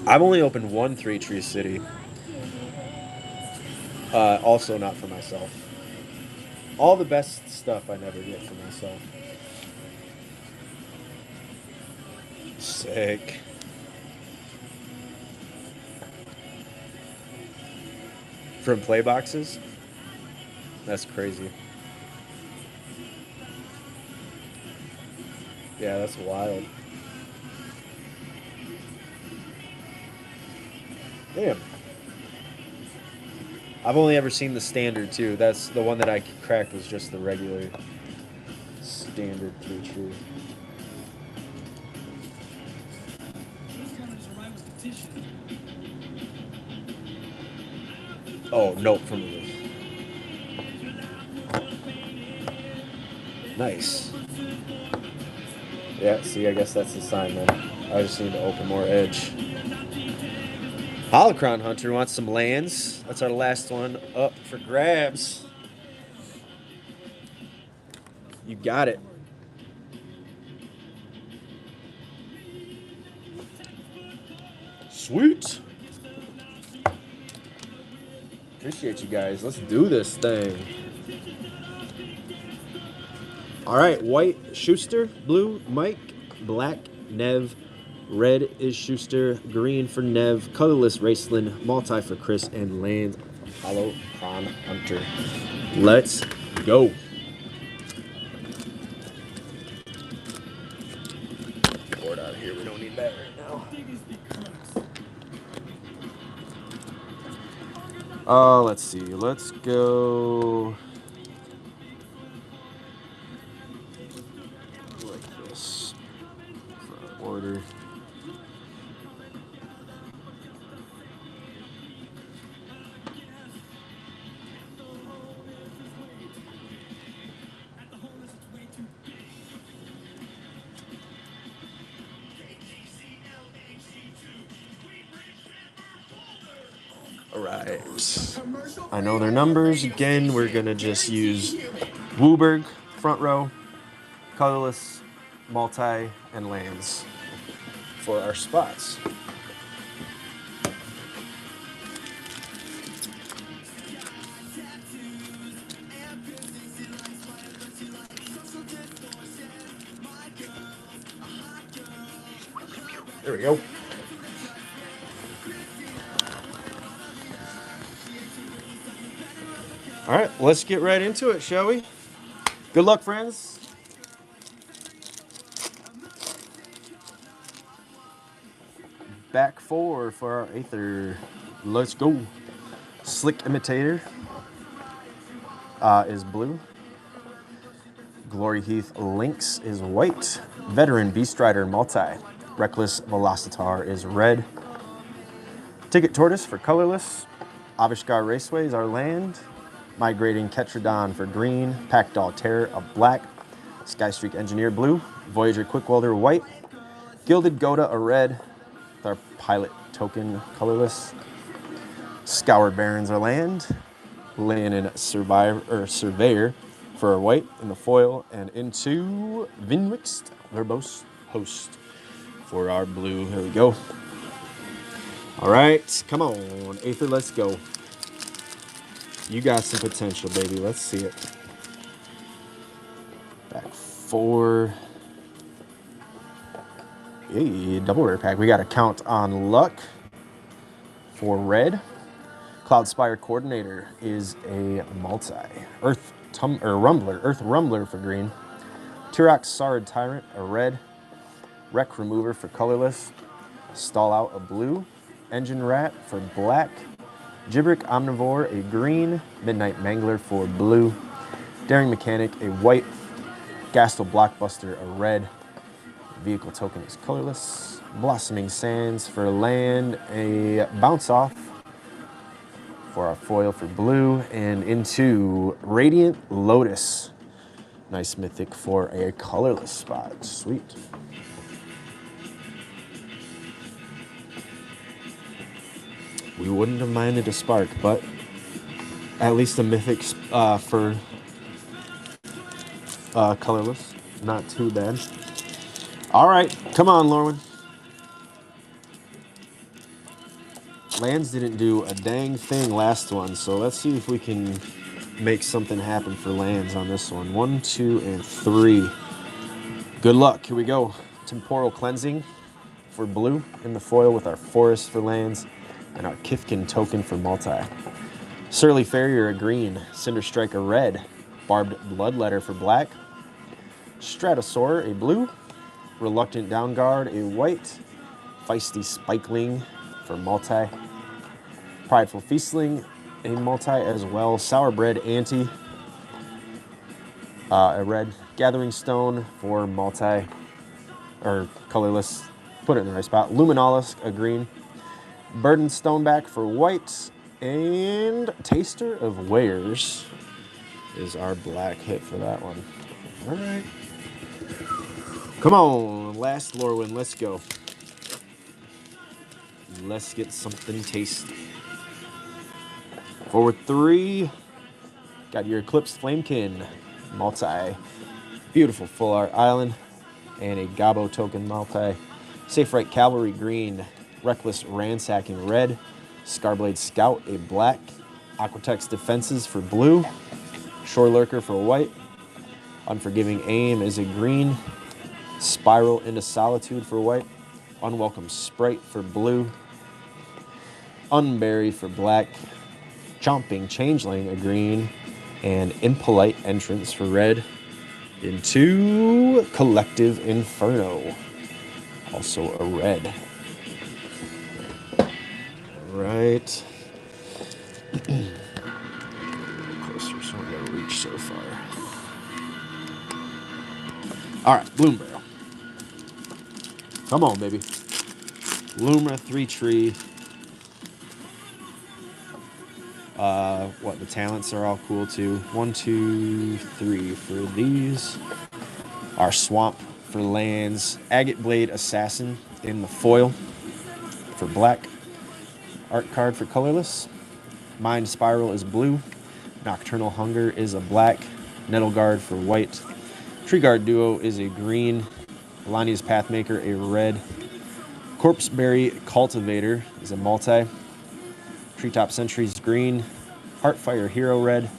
I've only opened 1 3 Tree City. Also not for myself. All the best stuff I never get for myself. Sick. from play boxes. That's crazy. Yeah, that's wild. Damn. I've only ever seen the standard too. That's the one that I cracked was just the regular standard 3 true. Oh, nope from the nice. Yeah, see, I guess that's the sign then. I just need to open more edge. Holocron Hunter wants some lands. That's our last one up for grabs. You got it. Sweet. Appreciate you guys. Let's do this thing. All right, white Schuster, blue Mike, black Nev, red is Schuster, green for Nev, colorless Raceland, multi for Chris, and land Holocron Hunter. Let's go. Board out of here. We don't need that right now. Let's see. Let's go like this for order. All right. I know their numbers. Again, we're going to just use Wooberg, front row, colorless, multi, and lands for our spots. There we go. All right, let's get right into it, shall we? Good luck, friends. Back four for our Aether. Let's go. Slick Imitator is blue. Glory Heath Lynx is white. Veteran Beast Rider Multi. Reckless Velocitar is red. Ticket Tortoise for colorless. Avishkar Raceway is our land. Migrating Ketradon for green. Packdoll Terror of black. Skystreak Engineer blue. Voyager Quickwelder white. Gilded Goda a red. With our pilot token colorless. Scoured Barons our land. Leonin Surveyor for our white in the foil. And into Vinwixt Verbose Host for our blue. Here we go. All right, come on, Aether, let's go. You got some potential, baby. Let's see it. Back four. Hey, double rare pack. We got a count on luck for red. Cloudspire Coordinator is a multi. Earth Rumbler for green. Turok Sard Tyrant, a red. Wreck Remover for colorless. Stall Out, a blue. Engine Rat for black. Gibrick Omnivore, a green. Midnight Mangler for blue. Daring Mechanic, a white. Gastel Blockbuster, a red. Vehicle token is colorless. Blossoming Sands for land, a Bounce Off for our foil for blue. And into Radiant Lotus. Nice mythic for a colorless spot. Sweet. We wouldn't have minded a spark, but at least a mythic for colorless. Not too bad. All right, come on, Lorwyn. Lands didn't do a dang thing last one, so let's see if we can make something happen for lands on this one. 1, 2, and 3. Good luck. Here we go. Temporal Cleansing for blue in the foil with our Forest for lands and our Kithkin token for multi. Surly Farrier, a green. Cinder Strike, a red. Barbed Bloodletter for black. Stratosaur, a blue. Reluctant Downguard, a white. Feisty Spikeling for multi. Prideful Feastling, a multi as well. Sourbred Ante, a red. Gathering Stone for multi, or colorless. Put it in the right spot. Luminalis, a green. Burden Stoneback for white. And Taster of Wares is our black hit for that one. All right. Come on, last Lorwyn, let's go. Let's get something tasty. Forward 3. Got your Eclipse Flamekin multi. Beautiful Full Art Island. And a Gabo token multi. Safe Right Cavalry green. Reckless Ransacking red. Scarblade Scout a black. Aquatex Defenses for blue. Shore Lurker for white. Unforgiving Aim is a green. Spiral into Solitude for white. Unwelcome Sprite for blue. Unbury for black. Chomping Changeling, a green. And Impolite Entrance for red. Into Collective Inferno, also a red. Right. Closer, so I'm going to reach so far. All right, Bloom Barrel. Come on, baby. Lumra 3 tree. The talents are all cool too. 1, 2, 3 for these. Our Swamp for lands. Agate Blade Assassin in the foil for black. Art card for colorless. Mind Spiral is blue. Nocturnal Hunger is a black. Nettle Guard for white. Tree Guard Duo is a green. Alania's Pathmaker a red. Corpseberry Cultivator is a multi. Treetop Sentries green. Heartfire Hero red.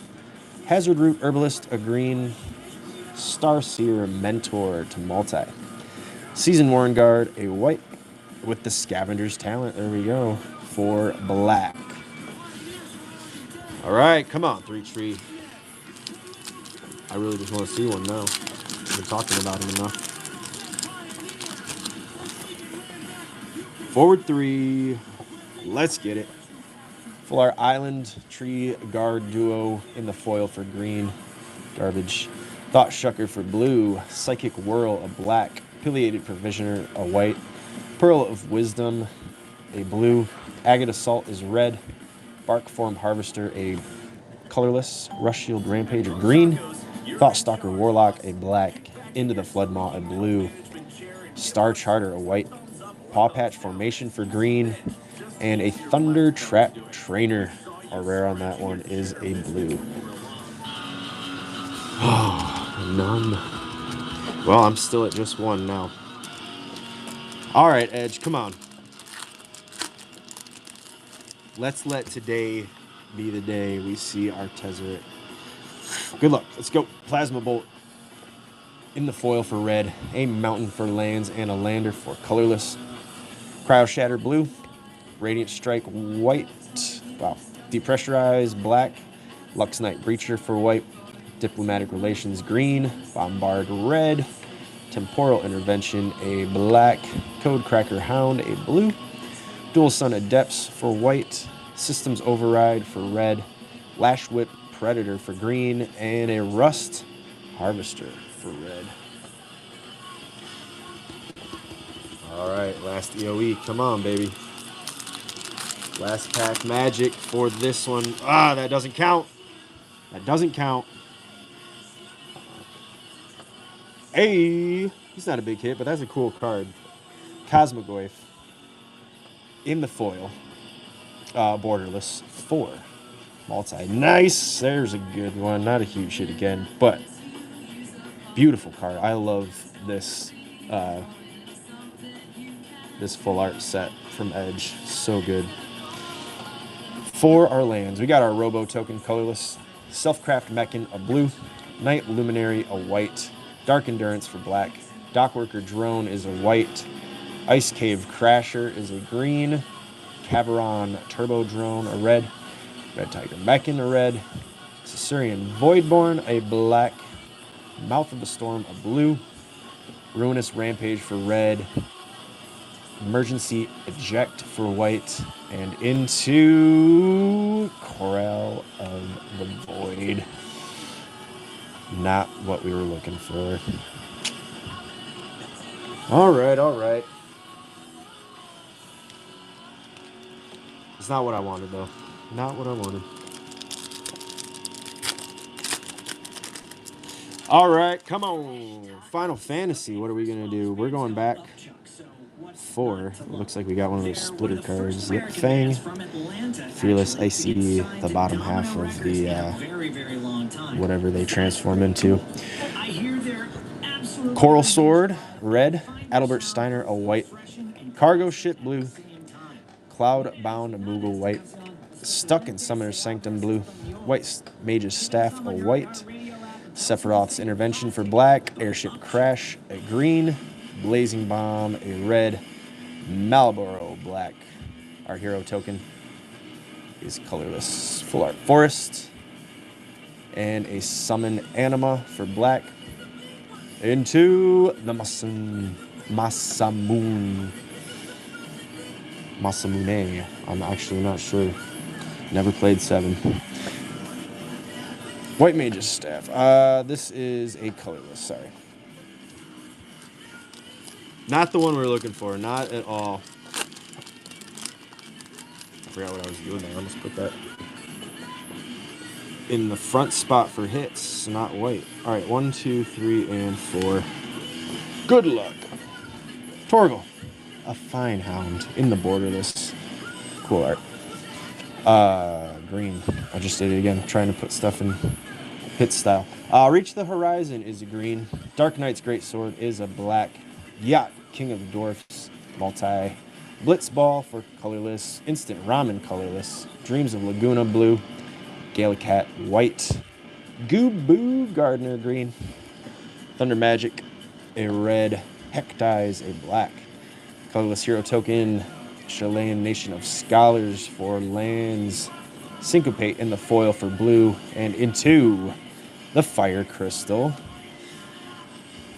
Hazard Root Herbalist a green. Starseer Mentor to multi. Season Worn Guard a white with the Scavenger's Talent. There we go. For black. All right, come on, 3 tree. I really just want to see one now. I've been talking about him enough. Forward 3. Let's get it. Full Art Island Tree Guard Duo in the foil for green. Garbage. Thought Shucker for blue. Psychic Whirl a black. Pileated Provisioner a white. Pearl of Wisdom a blue. Agate Assault is red. Bark Form Harvester a colorless. Rush Shield Rampage a green. Thought Stalker Warlock a black. Into the Floodmaw a blue. Star Charter a white. Paw Patch Formation for green. And a Thunder Trap Trainer. Our rare on that one is a blue. None. Well, I'm still at just 1 now. All right, Edge, come on. Let's let today be the day we see our Tezzeret. Good luck. Let's go. Plasma Bolt in the foil for red. A Mountain for lands and a Lander for colorless. Cryo Shatter blue. Radiant Strike white. Wow. Depressurize black. Lux Knight Breacher for white. Diplomatic Relations green. Bombard red. Temporal Intervention a black. Code Cracker Hound a blue. Dual Sun Adepts for white. Systems Override for red. Lash Whip Predator for green. And a Rust Harvester for red. All right, last EOE. Come on, baby. Last pack magic for this one. Ah, that doesn't count. That doesn't count. Hey, he's not a big hit, but that's a cool card. Cosmogoyf in the foil. Borderless 4. Multi. Nice. There's a good one. Not a huge hit again, but beautiful card. I love this this full art set from Edge. So good. For our lands, we got our Robo token colorless. Selfcraft Mechan a blue. Night Luminary a white. Dark Endurance for black. Dockworker Drone is a white. Ice Cave Crasher is a green. Caveron Turbo Drone a red. Red Tiger back into red. Caesarian Voidborn, a black. Mouth of the Storm, a blue. Ruinous Rampage for red. Emergency Eject for white. And into Corral of the Void. Not what we were looking for. All right. It's not what I wanted, though. Not what I wanted. All right, come on. Final Fantasy, what are we going to do? We're going back 4. It looks like we got one of those splitter cards. Yep, Fang. Fearless Icy, the bottom half of the whatever they transform into. Coral Sword, red. Adalbert Steiner, a white. Cargo Ship, blue. Cloud-bound Moogle, white. Stuck in Summoner's Sanctum, blue. White Mage's Staff, a white. Sephiroth's Intervention for black. Airship Crash, a green. Blazing Bomb, a red. Malboro, black. Our hero token is colorless. Full Art Forest. And a Summon Anima for black. Into the Masamune. I'm actually not sure. Never played 7. White Mage's Staff. This is a colorless, sorry. Not the one we're looking for. Not at all. I forgot what I was doing there. I almost put that in the front spot for hits, not white. All right, 1, 2, 3, and 4. Good luck. Torgal. A fine hound in the borderless. Cool art. Green. I just did it again, trying to put stuff in hit style. Reach the Horizon is a green. Dark Knight's Greatsword is a black. Yacht, King of the Dwarfs, multi. Blitzball for colorless. Instant Ramen colorless. Dreams of Laguna blue. Galacat white. Gooboo Gardener green. Thunder Magic a red. Hectize a black. Colorless hero token. Chilean Nation of Scholars for lands. Syncopate in the foil for blue. And into the Fire Crystal.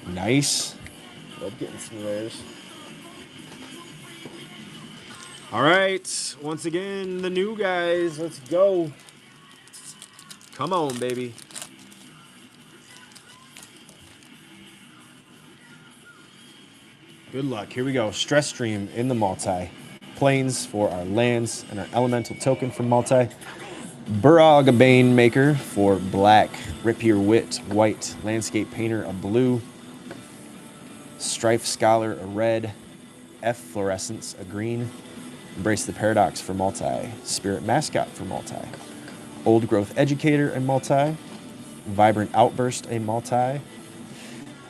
Nice. Love getting some rares. All right. Once again, the new guys. Let's go. Come on, baby. Good luck. Here we go. Stress Stream in the multi. Plains for our lands and our elemental token for multi. Burog Bane Maker for black. Ripier Wit white. Landscape Painter a blue. Strife Scholar a red. F Fluorescence a green. Embrace the Paradox for multi. Spirit Mascot for multi. Old Growth Educator a multi. Vibrant Outburst a multi.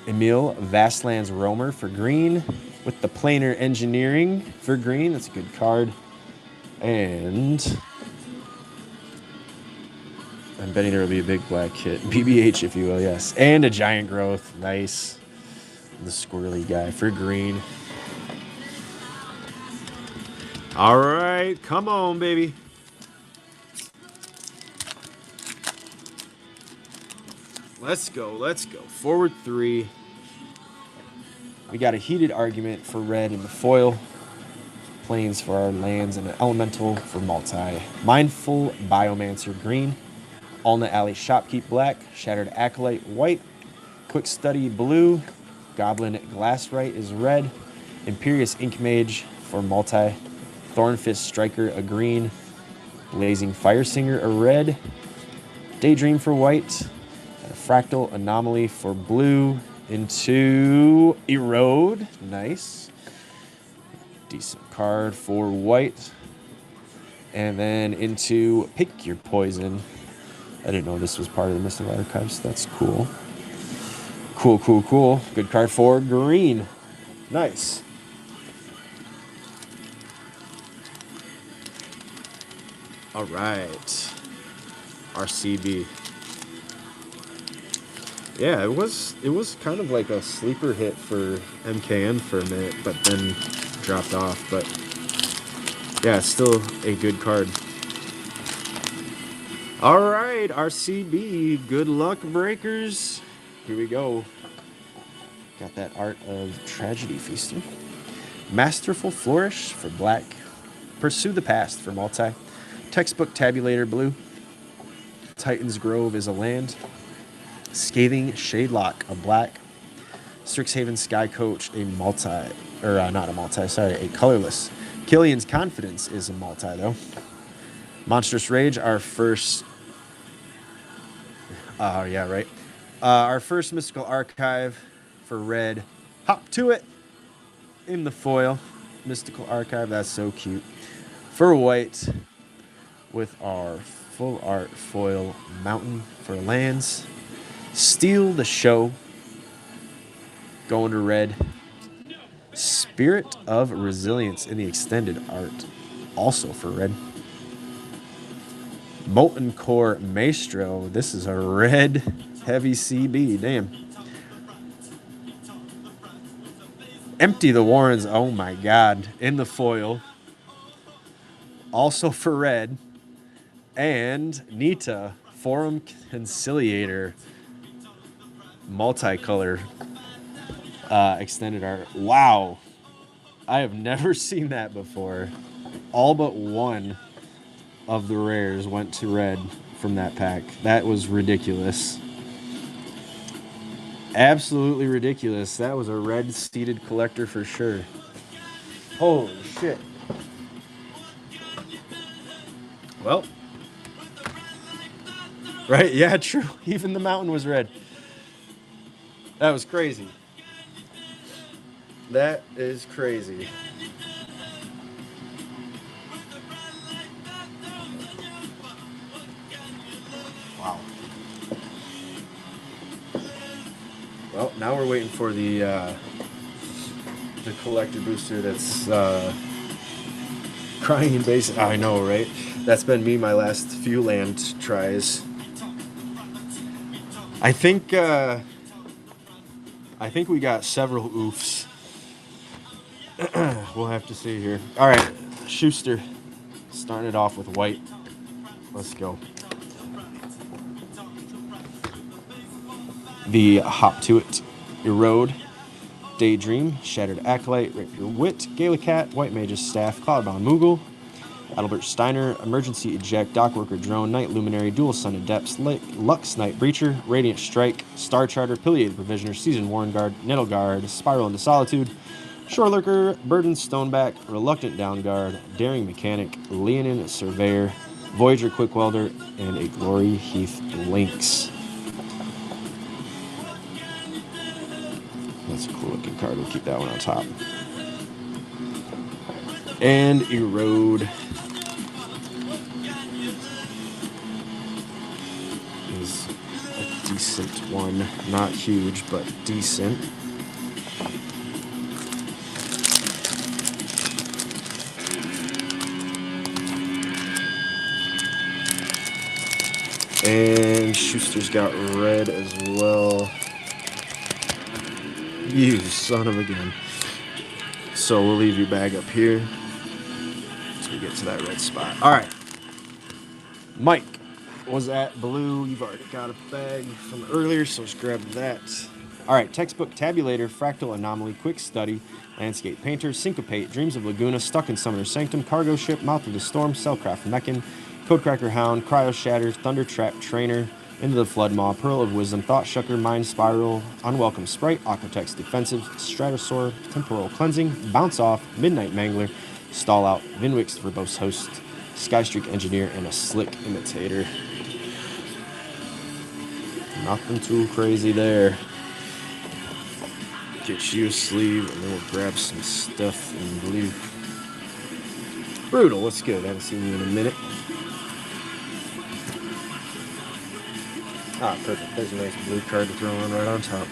Emil Vastlands Roamer for green. With the Planar Engineering for green. That's a good card. And I'm betting there will be a big black hit. BBH, if you will, yes. And a Giant Growth. Nice. The squirrely guy for green. All right. Come on, baby. Let's go. Let's go. Forward 3. We got a heated argument for red in the foil. Plains for our lands and an elemental for multi. Mindful Biomancer green. Alna Alley Shopkeep black. Shattered Acolyte white. Quick Study blue. Goblin Glasswright is red. Imperious Ink Mage for multi. Thornfist Striker a green. Blazing Firesinger a red. Daydream for white. And a Fractal Anomaly for blue. Into Erode. Nice. Decent card for white. And then into Pick Your Poison. I didn't know this was part of the Mystical Archives. That's cool. Cool. Good card for green. Nice. All right. RCB. Yeah, it was kind of like a sleeper hit for MKN for a minute, but then dropped off. But yeah, it's still a good card. All right, RCB. Good luck, breakers. Here we go. Got that Art of Tragedy Feaster. Masterful Flourish for black. Pursue the Past for multi. Textbook Tabulator blue. Titan's Grove is a land. Scathing Shadelock, a black. Strixhaven Sky Coach, a multi. Or not a multi, sorry, a colorless. Killian's Confidence is a multi, though. Monstrous Rage, our first. Yeah, right. Our first Mystical Archive for red. Hop to it in the foil. Mystical Archive, that's so cute. For white, with our full art foil Mountain for lands. Steal the Show, going to red. Spirit of Resilience in the extended art, also for red. Molten Core Maestro, this is a red heavy CB, damn. Empty the Warrens, oh my god, in the foil. Also for red. And Nita, Forum Conciliator, multicolor extended art. Wow. I have never seen that before. All but one of the rares went to red from that pack. That was ridiculous. Absolutely ridiculous. That was a red seeded collector for sure. Holy shit. Well. Right, yeah, true. Even the mountain was red. That was crazy. That is crazy. Wow. Well, now we're waiting for the collector booster that's crying in base. I know, right? That's been me my last few land tries. I think we got several oofs. We'll have to see here. All right, Schuster, starting it off with white. Let's go. The Hop to It, Erode, Daydream, Shattered Acolyte, Rapier Wit, Galicat, White Mage's Staff, Cloudbound Moogle, Adalbert Steiner, Emergency Eject, Dockworker Drone, Night Luminary, Dual Sun Adepts, Lux Knight Breacher, Radiant Strike, Star Charter, Pileated Provisioner, Seasoned Warren Guard, Nettle Guard, Spiral into Solitude, Shore Lurker, Burdened Stoneback, Reluctant Down Guard, Daring Mechanic, Leonin Surveyor, Voyager Quick Welder, and a Glory Heath Lynx. That's a cool looking card. We'll keep that one on top. And Erode is a decent one. Not huge, but decent. And Schuster's got red as well. You son of a gun. So we'll leave your bag up here as we get to that red spot. All right. Mike was at blue. You've already got a bag from earlier, so just grab that. All right. Textbook Tabulator, Fractal Anomaly, Quick Study, Landscape Painter, Syncopate, Dreams of Laguna, Stuck in Summoner's Sanctum, Cargo Ship, Mouth of the Storm, Cellcraft Mechan, Codecracker Hound, Cryo Shatter, Thunder Trap Trainer, Into the Flood Maw, Pearl of Wisdom, Thought Shucker, Mind Spiral, Unwelcome Sprite, Aquatex Defensive, Stratosaur, Temporal Cleansing, Bounce Off, Midnight Mangler, Stall Out, Vinwix Verbose Host, Skystreak Engineer, and a Slick Imitator. Nothing too crazy there. Get you a sleeve, and then we'll grab some stuff in blue. Brutal, what's good? I haven't seen you in a minute. Ah, perfect. There's a nice blue card to throw on right on top.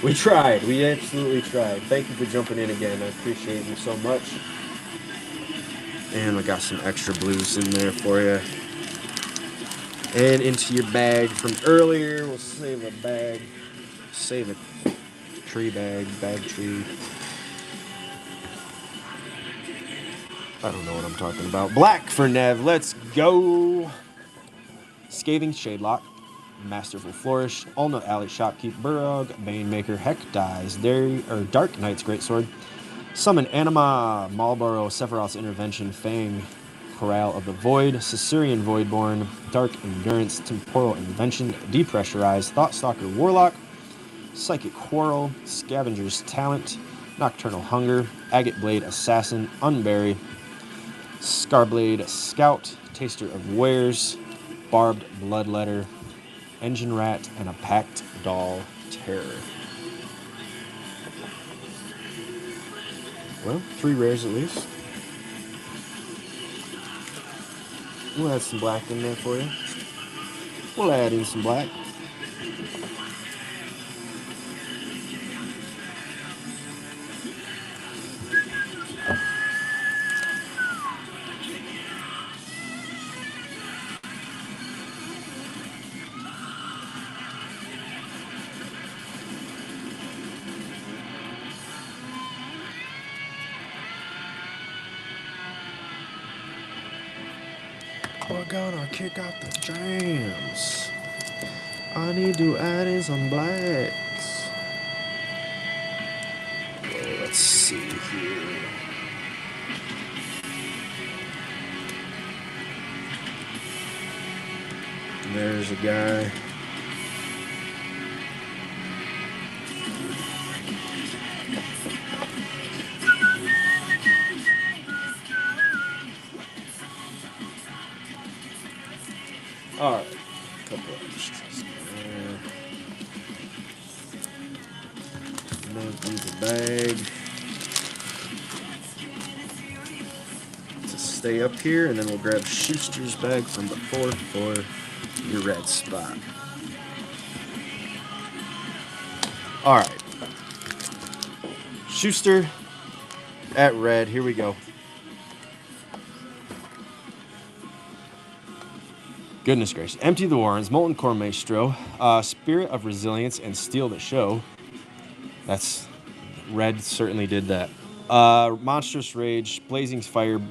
We tried. We absolutely tried. Thank you for jumping in again. I appreciate you so much. And we got some extra blues in there for you. And into your bag from earlier. We'll save a bag. Save a tree bag. Bag tree. I don't know what I'm talking about. Black for Nev. Let's go. Scathing Shadelock. Masterful Flourish. Allnote Alley Shopkeep. Burrog. Banemaker. Heck Dies. Dark Knight's Greatsword. Summon Anima. Marlborough. Sephiroth's Intervention. Fang. Corral of the Void. Caesarean Voidborn. Dark Endurance. Temporal Invention. Depressurize. Thoughtstalker Warlock. Psychic Quarrel. Scavenger's Talent. Nocturnal Hunger. Agate Blade Assassin. Unbury. Scarblade Scout. Taster of Wares. Barbed Bloodletter. Engine Rat. And a Packed Doll Terror. Well, 3 rares at least. We'll add some black in there for you. We'll add in some black. We're gonna kick out the jams. I need to add in some blacks. Well, let's see here. There's a guy. Alright, a couple of extras there. Leave the bag to stay up here, and then we'll grab Schuster's bag from before for your red spot. Alright. Schuster at red. Here we go. Goodness gracious. Empty the Warrens, Molten Core Maestro, Spirit of Resilience, and Steal the Show. That's... Red certainly did that. Monstrous Rage, Blazing Fire,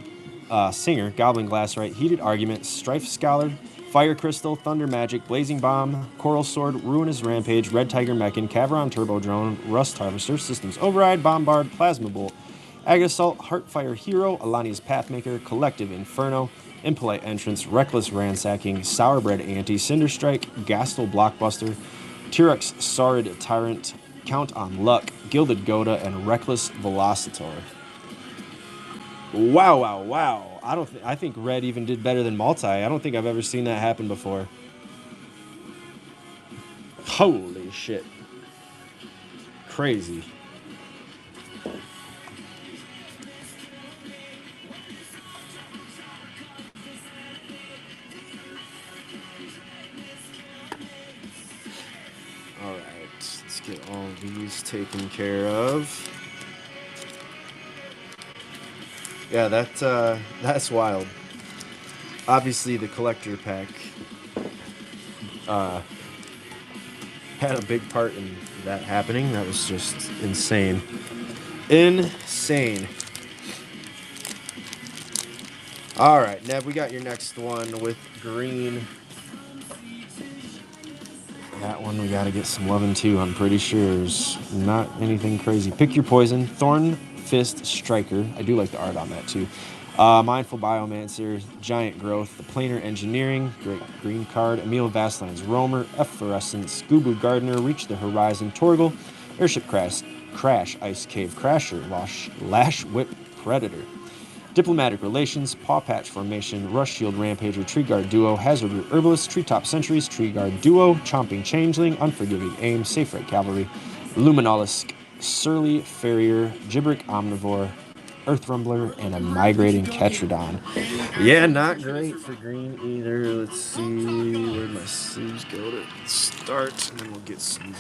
Singer, Goblin Glassrite, Heated Argument, Strife Scholar, Fire Crystal, Thunder Magic, Blazing Bomb, Coral Sword, Ruinous Rampage, Red Tiger Mechan, Cavaron Turbo Drone, Rust Harvester, Systems Override, Bombard, Plasma Bolt, Agate Assault, Heartfire Hero, Alani's Pathmaker, Collective Inferno, Impolite Entrance, Reckless Ransacking, Sourbread Ante, Cinder Strike, Gastel Blockbuster, T-Rex Saurid Tyrant, Count on Luck, Gilded Goda, and Reckless Velocitor. Wow, wow, wow. I think red even did better than multi. I don't think I've ever seen that happen before. Holy shit. Crazy. Alright, let's get all these taken care of. Yeah, that's wild. Obviously, the collector pack had a big part in that happening. That was just insane. Insane. All right, Nev, we got your next one with green. That one we got to get some loving too, I'm pretty sure. It's not anything crazy. Pick your poison. Thorn Fist Striker. I do like the art on that too. Mindful Biomancer, Giant Growth, the Planar Engineering, great green card, Emil Vastland's Roamer, Efflorescence, Google Gardener, Reach the Horizon, Torgal, Airship Crash, Ice Cave Crasher, Lash Whip Predator, Diplomatic Relations, Paw Patch Formation, Rush Shield Rampager, Tree Guard Duo, Hazard Root Herbalist, Treetop Sentries, Tree Guard Duo, Chomping Changeling, Unforgiving Aim, Safe Red Cavalry, Luminolisk, Surly Farrier, Gibrick Omnivore, Earth Rumbler, and a Migrating Ketrodon. Yeah, not great for green either. Let's see where my sleeves go to start, and then we'll get some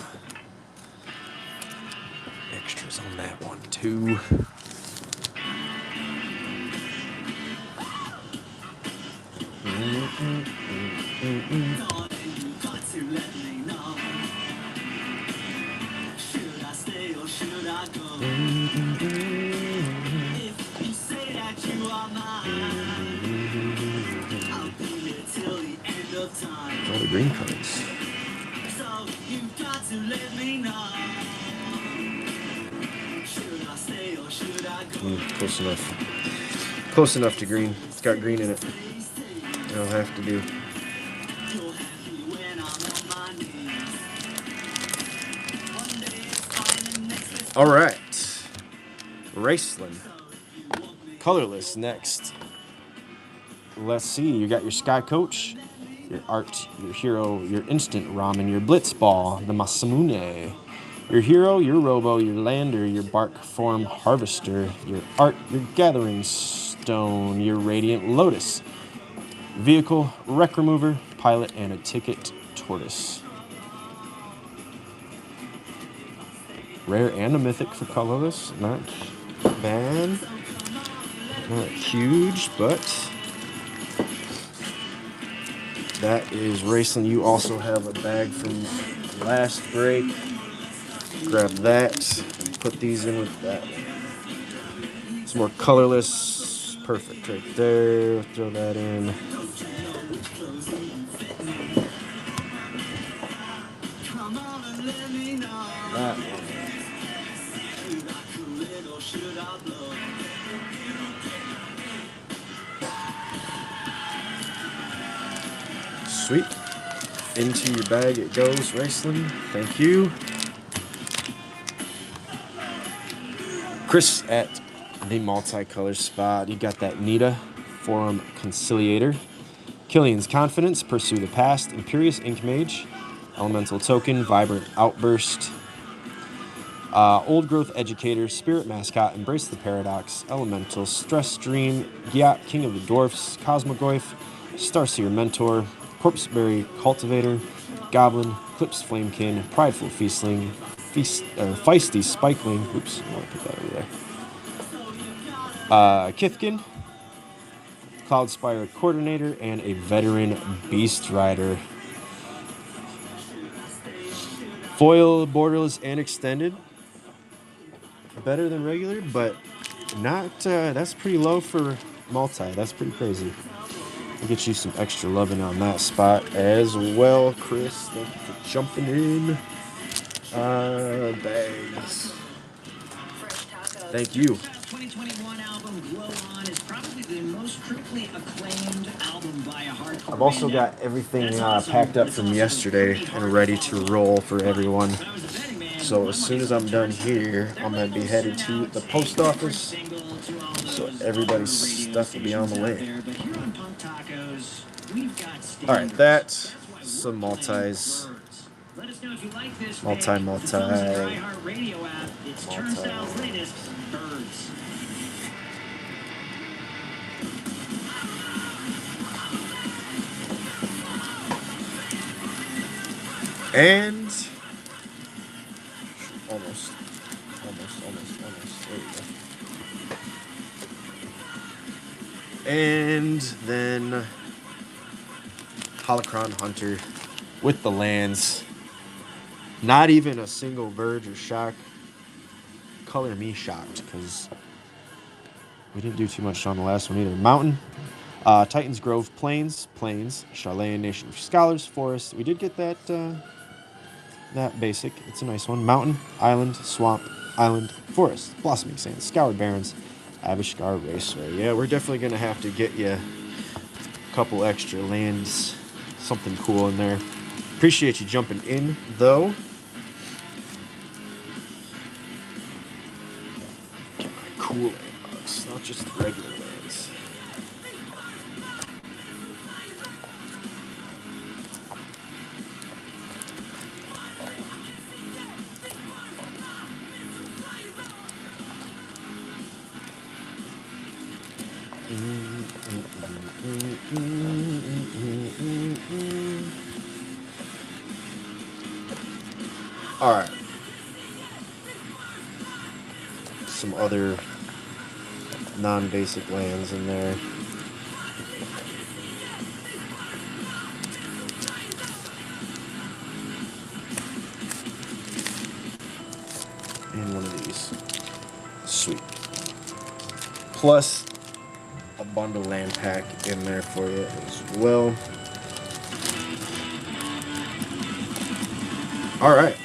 extras on that one too. green cards. So you got to let me know. Should I stay or should I go? Close enough. Close enough to green. It's got green in it. It'll have to do. You're happy when I'm on my knees. One day it's fine and next it's All right. Raceland. Colorless next. Let's see. You got your Sky Coach, your Art, your Hero, your Instant Ramen, your Blitz Ball, the Masamune, your Hero, your Robo, your Lander, your Bark Form Harvester, your Art, your Gathering Stone, your Radiant Lotus, Vehicle, Wreck Remover, Pilot, and a Ticket Tortoise. Rare and a Mythic for colorless. Not bad. Not huge, but that is Raceland. You also have a bag from last break. Grab that and put these in with that. Some more colorless. Perfect right there. Throw that in. come on and let me know. That one. Should I cool it or should I blow? Sweet. Into your bag it goes, Raceland. Thank you. Chris at the multicolor spot. You got that Nita, Forum Conciliator, Killian's Confidence, Pursue the Past, Imperious Ink Mage, Elemental Token, Vibrant Outburst, Old Growth Educator, Spirit Mascot, Embrace the Paradox, Elemental, Stress Stream, Gyat, King of the Dwarfs, Cosmogoyf, Starseer Mentor, Corpseberry Cultivator, Goblin, Clips Flamekin, Prideful Feastling, Feisty Spikeling. Oops, I want to put that over there. Kithkin, Cloudspire Coordinator, and a Veteran Beast Rider. Foil, Borderless, and Extended. Better than regular, but not. That's pretty low for multi. That's pretty crazy. I'll get you some extra loving on that spot as well, Chris. Thank you for jumping in. Bags. Thank you. 2021 album Glow On is probably the most critically acclaimed album by a hardcore I've also band got everything packed up from yesterday and ready to roll for everyone. So as soon as I'm done here, I'm going to be headed to the post office. So everybody's stuff will be on the way. Alright, that's some multis. Let us know if you like this Multi. iHeartRadio app. It's Turnstile's latest Birds. And almost. There we go. And then Holocron Hunter with the lands. Not even a single Verge or Shock. Color me shocked because we didn't do too much on the last one either. Mountain, Titans Grove, Plains, Charlayan Nation for Scholars, Forest. We did get that that basic. It's a nice one. Mountain, Island, Swamp, Island, Forest, Blossoming Sands, Scoured Barrens, Avishgar Raceway. Yeah, we're definitely going to have to get you a couple extra lands, something cool in there. Appreciate you jumping in, though. Cool lands, not just regular lands. All right. Some other non-basic lands in there. And one of these. Sweet. Plus a bundle land pack in there for you as well. All right.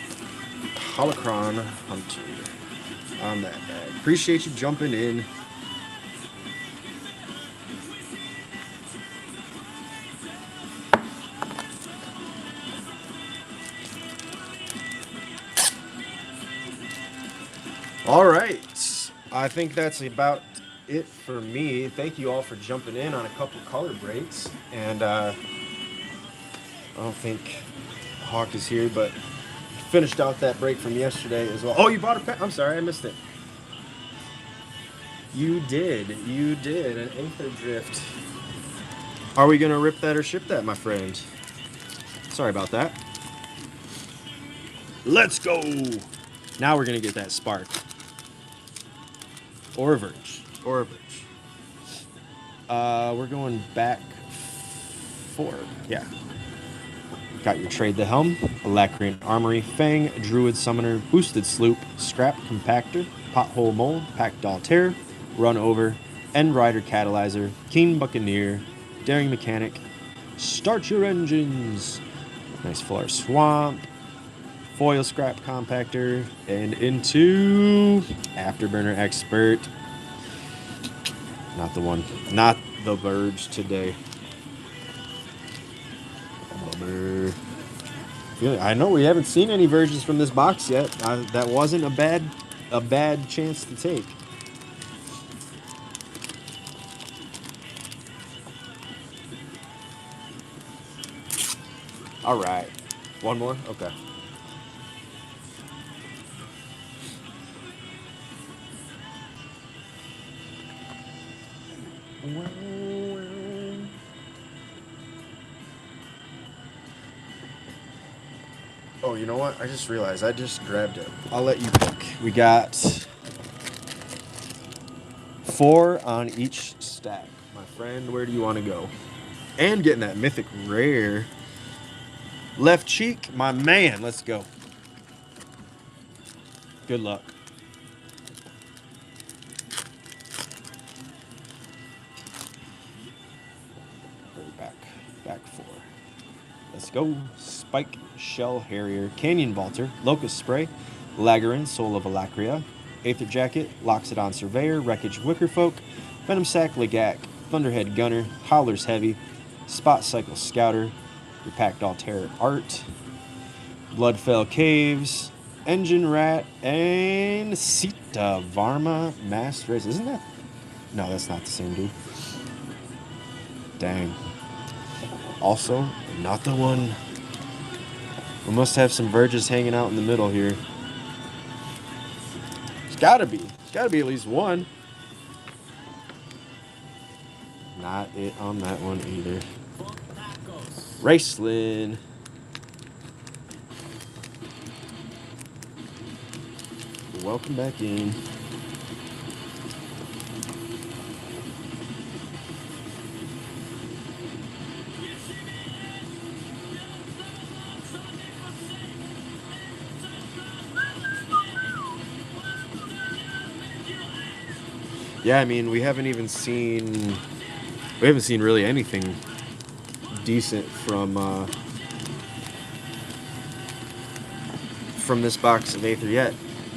Holocron Hunter on that bag. Appreciate you jumping in. All right. I think that's about it for me. Thank you all for jumping in on a couple color breaks. And I don't think Hawk is here, but finished out that break from yesterday as well. Oh, you bought a pen? I'm sorry, I missed it. You did. You did. An Aether Drift. Are we going to rip that or ship that, my friend? Sorry about that. Let's go. Now we're going to get that spark. Or a Verge. Or a Verge. We're going back 4. Yeah. Got your Trade the Helm, Alacrian Armory, Fang, Druid Summoner, Boosted Sloop, Scrap Compactor, Pothole Mole, Pack Doll Terror, Run Over, End Rider Catalyzer, Keen Buccaneer, Daring Mechanic, Start Your Engines, nice Fuller Swamp, Foil Scrap Compactor, and into Afterburner Expert. Not the one. Not the Verge today. Bummer. I know we haven't seen any versions from this box yet. That wasn't a bad chance to take. All right, one more. Okay. Oh, you know what? I just realized I just grabbed it. I'll let you pick. We got 4 on each stack. My friend, where do you want to go? And getting that mythic rare. Left cheek, my man. Let's go. Good luck. Back 4. Let's go. Spike Shell Harrier, Canyon Vaulter, Locust Spray, Lagarin, Soul of Alacria, Aether Jacket, Loxodon Surveyor, Wreckage Wickerfolk, Venom Sack Legak, Thunderhead Gunner, Howler's Heavy, Spot Cycle Scouter, your Pack Doll Terror Art, Bloodfell Caves, Engine Rat, and Sita Varma Mass Race. Isn't that? No, that's not the same dude. Dang. Also, not the one. We must have some Verges hanging out in the middle here. It's gotta be. It's gotta be at least one. Not it on that one either. Raceland. Welcome back in. Yeah, I mean, we haven't seen really anything decent from this box of Aether yet.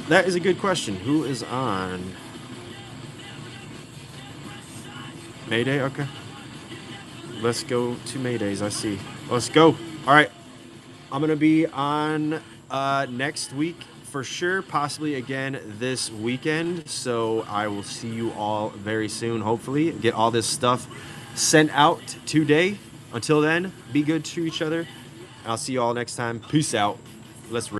That is a good question. Who is on Mayday? Okay. Let's go to Maydays. I see. Let's go. All right. I'm going to be on next week for sure, possibly again this weekend. So I will see you all very soon, hopefully. Get all this stuff sent out today. Until then, be good to each other. I'll see you all next time. Peace out. Let's